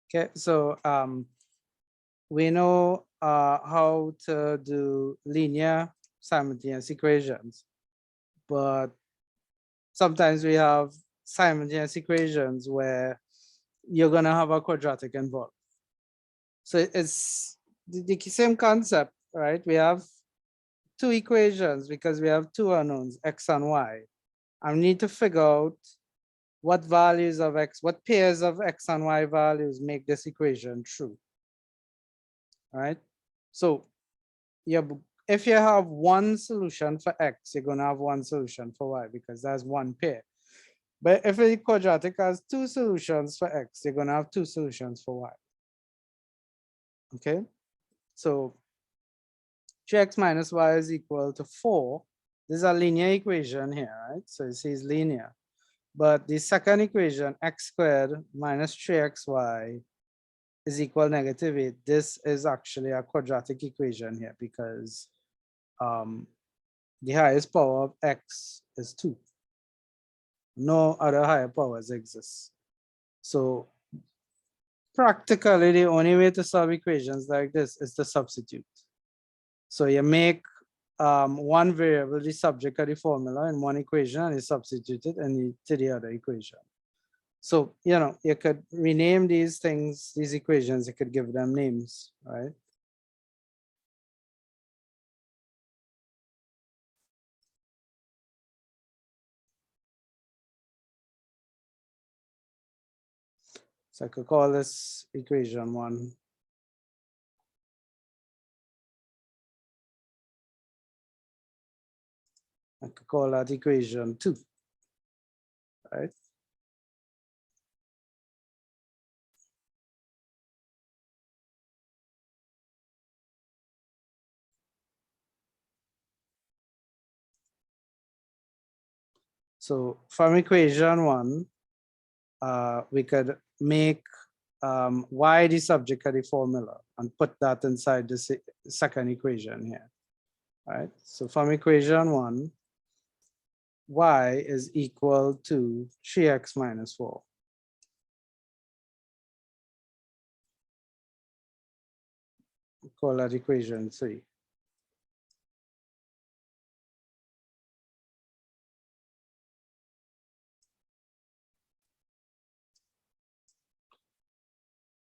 Okay, so we know how to do linear simultaneous equations, but sometimes we have simultaneous equations where you're gonna have a quadratic involved. So it's the same concept, right? We have two equations because we have two unknowns, x and y. I need to figure out what values of x, what pairs of x and y values make this equation true, right? So if you have one solution for x, you're gonna have one solution for y because that's one pair. But if a quadratic has two solutions for x, you're gonna have two solutions for y. Okay, so 3x minus y is equal to 4. This is a linear equation here, right? So it says linear. But the second equation, x squared minus 3xy is equal negative 8. This is actually a quadratic equation here because the highest power of x is 2. No other higher powers exist. So practically the only way to solve equations like this is to substitute. So you make one variable the subject of the formula in one equation and you substitute it into the other equation. So, you could rename these things, these equations, you could give them names, right? So I could call this equation 1. I could call that equation 2, right? So from equation 1, we could make y the subject of the formula and put that inside the second equation here, right? So from equation 1, y is equal to 3x minus 4. Call that equation 3.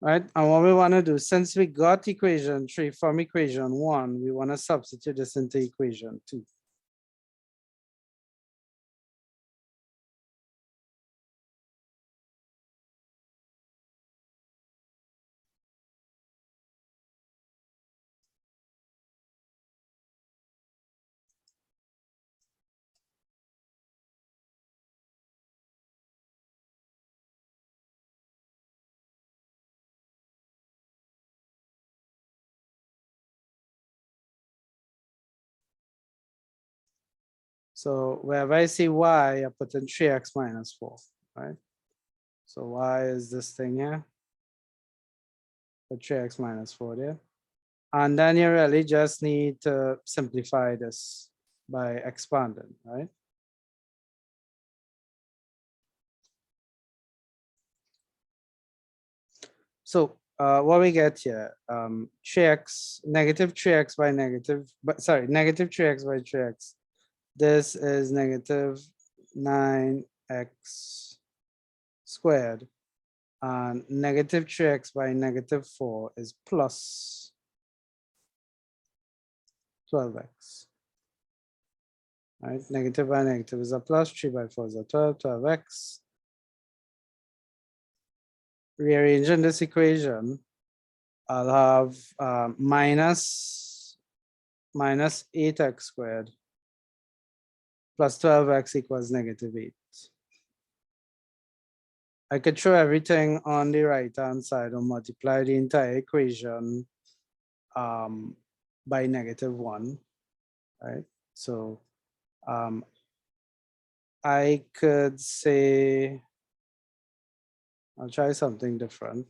Right, and what we want to do, since we got equation 3 from equation 1, we want to substitute this into equation 2. So wherever I see y, I put in 3x minus 4, right? So y is this thing here, put 3x minus 4 there. And then you really just need to simplify this by expanding, right? So what we get here, 3x, negative 3x by negative, negative 3x by 3x. This is negative 9x squared, and negative 3x by negative 4 is plus 12x. Right, negative by negative is a plus, 3 by 4 is a 12, 12x. Rearranging this equation, I'll have minus 8x squared plus 12x equals negative 8. I could throw everything on the right hand side and multiply the entire equation by negative 1, right? So I could say, I'll try something different.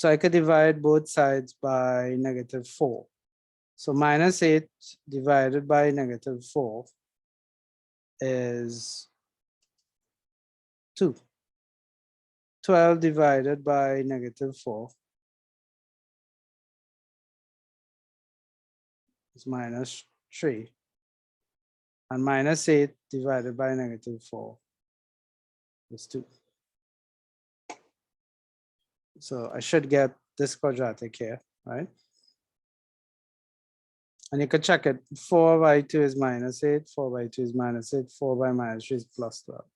So I could divide both sides by -4. So -8 divided by -4 is 2. 12 divided by -4 is -3. And -8 divided by -4 is 2. So I should get this quadratic here, right? And you can check it. 4 by 2 is -8, 4 by 2 is -8, 4 by -3 is +12.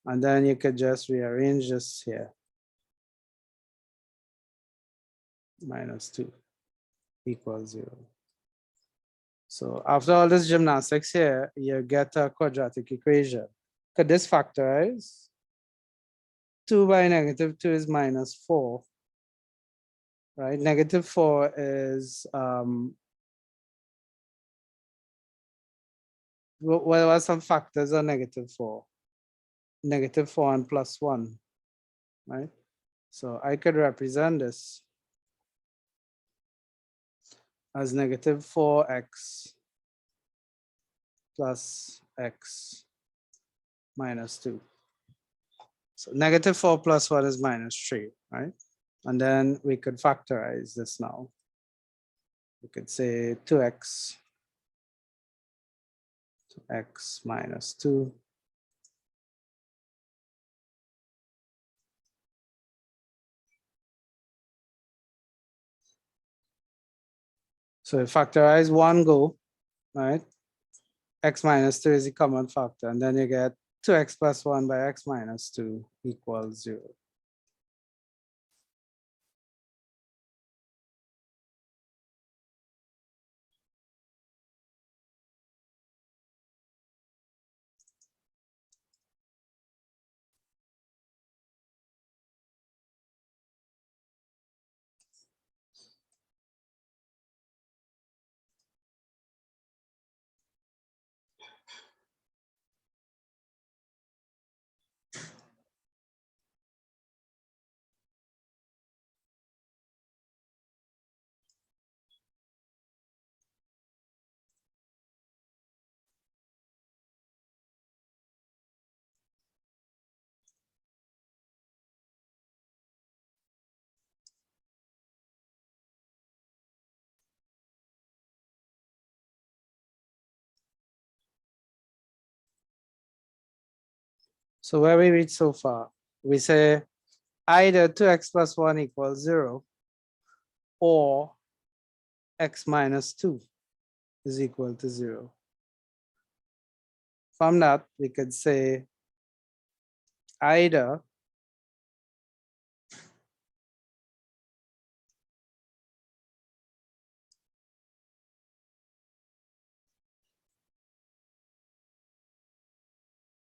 And then you could just rearrange this here. -2 equals 0. So after all this gymnastics here, you get a quadratic equation. Could this factorize? 2 by -2 is -4, right? -4 is, what are some factors of -4? -4 and +1, right? So I could represent this as -4x plus x minus 2. So -4 plus 1 is -3, right? And then we could factorize this now. We could say 2x to x minus 2 so factorize one go, right? X minus 2 is the common factor, and then you get 2x plus 1 by x minus 2 equals 0. So where we reach so far, we say either 2x plus 1 equals 0 or x minus 2 is equal to 0. From that, we could say either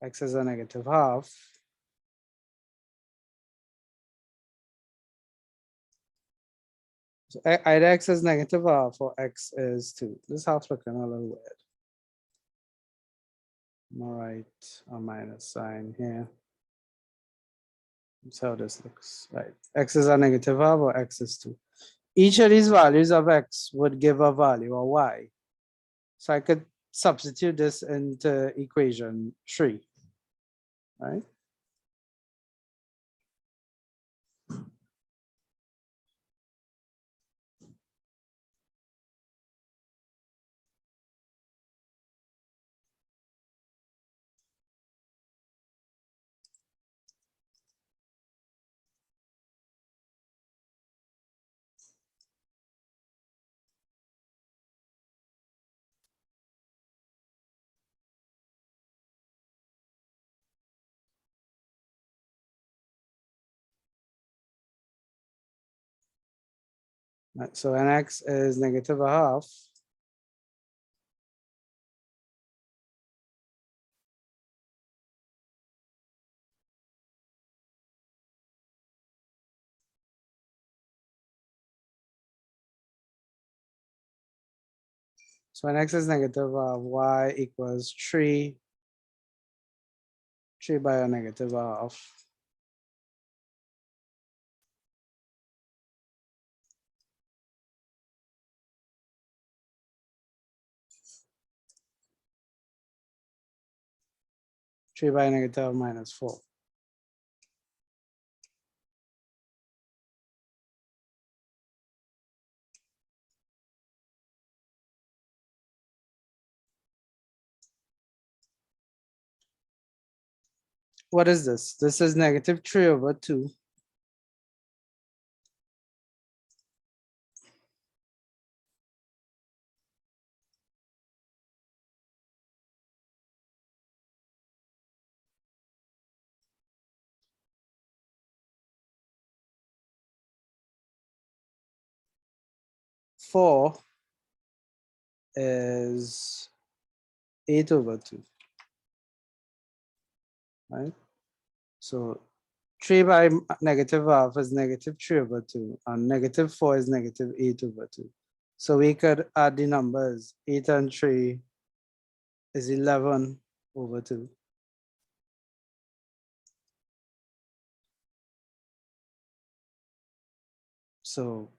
x is a -half so either x is -half or x is 2. This half looking a little weird. All right, a minus sign here. That's how this looks, right? X is a -half or x is 2. Each of these values of x would give a value of y. So I could substitute this into equation 3, right? Right, so an x is -1/2. So an x is -1/2, y equals 3 by a -1/2. 3 by negative minus 4. What is this? This is negative 3 over 2. Four is 8 over 2, right? So 3 by negative half is negative 3 over 2, and negative 4 is negative 8 over 2. So we could add the numbers. 8 and 3 is 11 over 2. So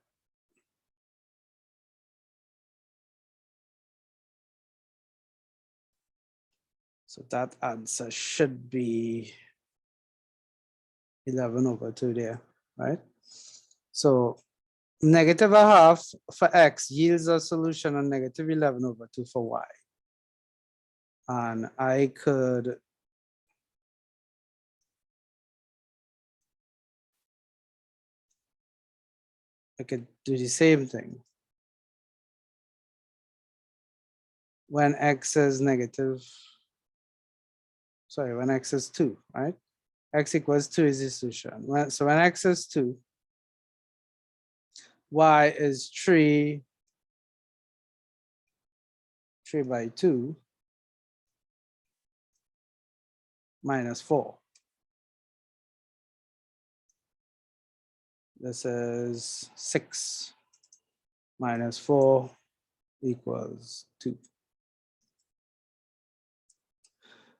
that answer should be 11 over 2 there, right? So negative a half for x yields a solution on negative 11 over 2 for y. And I could do the same thing when x is negative, sorry, when x is 2, right? X equals 2 is the solution. So when x is 2, y is 3 by 2 minus 4. This is 6 minus 4 equals 2.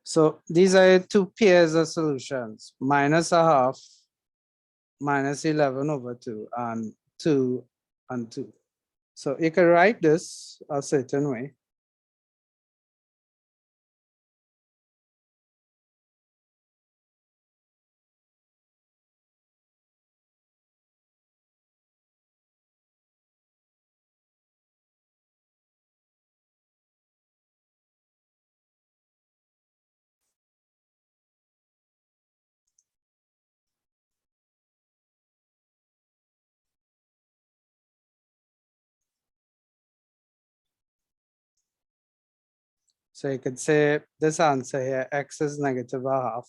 So these are two pairs of solutions, minus a half, minus 11 over 2, and 2 and 2. So you can write this a certain way. So you could say this answer here, x is negative a half,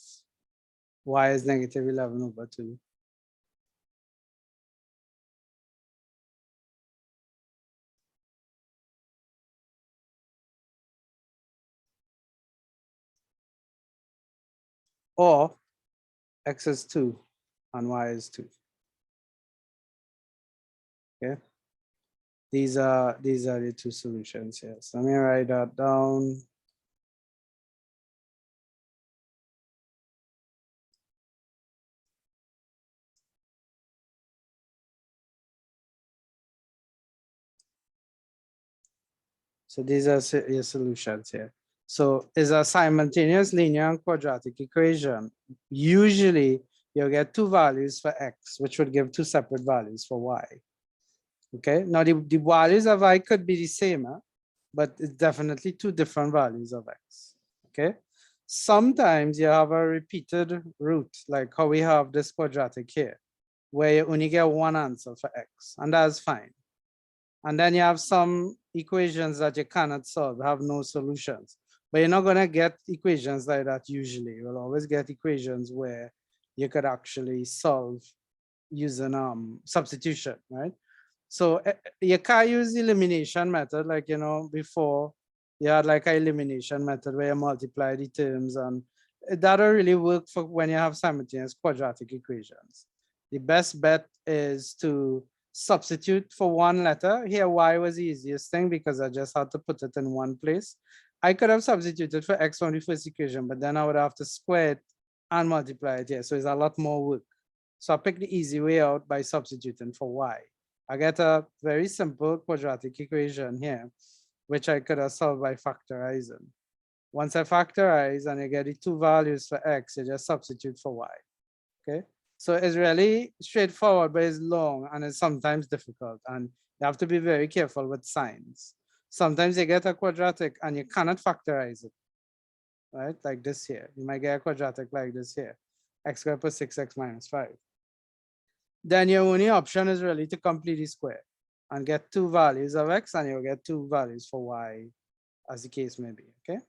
y is negative 11 over 2. Or x is 2 and y is 2. Okay. These are the two solutions here. So let me write that down. So these are your solutions here. So is a simultaneous linear and quadratic equation. Usually you'll get two values for x, which would give two separate values for y. Okay, now the values of y could be the same, but it's definitely two different values of x. Okay, sometimes you have a repeated root, like how we have this quadratic here, where you only get one answer for x, and that's fine. And then you have some equations that you cannot solve, have no solutions. But you're not going to get equations like that usually. You'll always get equations where you could actually solve using substitution, right? So you can't use the elimination method, like, you know, before you had like an elimination method where you multiply the terms, and that don't really work for when you have simultaneous quadratic equations. The best bet is to substitute for one letter. Here, y was the easiest thing because I just had to put it in one place. I could have substituted for x on the first equation, but then I would have to square it and multiply it here. So it's a lot more work. So I picked the easy way out by substituting for y. I get a very simple quadratic equation here, which I could have solved by factorizing. Once I factorize and you get the two values for x, you just substitute for y, okay? So it's really straightforward, but it's long and it's sometimes difficult. And you have to be very careful with signs. Sometimes you get a quadratic and you cannot factorize it, right? Like this here, you might get a quadratic like this here, x squared plus 6x minus 5. Then your only option is really to complete the square and get two values of x, and you'll get two values for y, as the case may be, okay?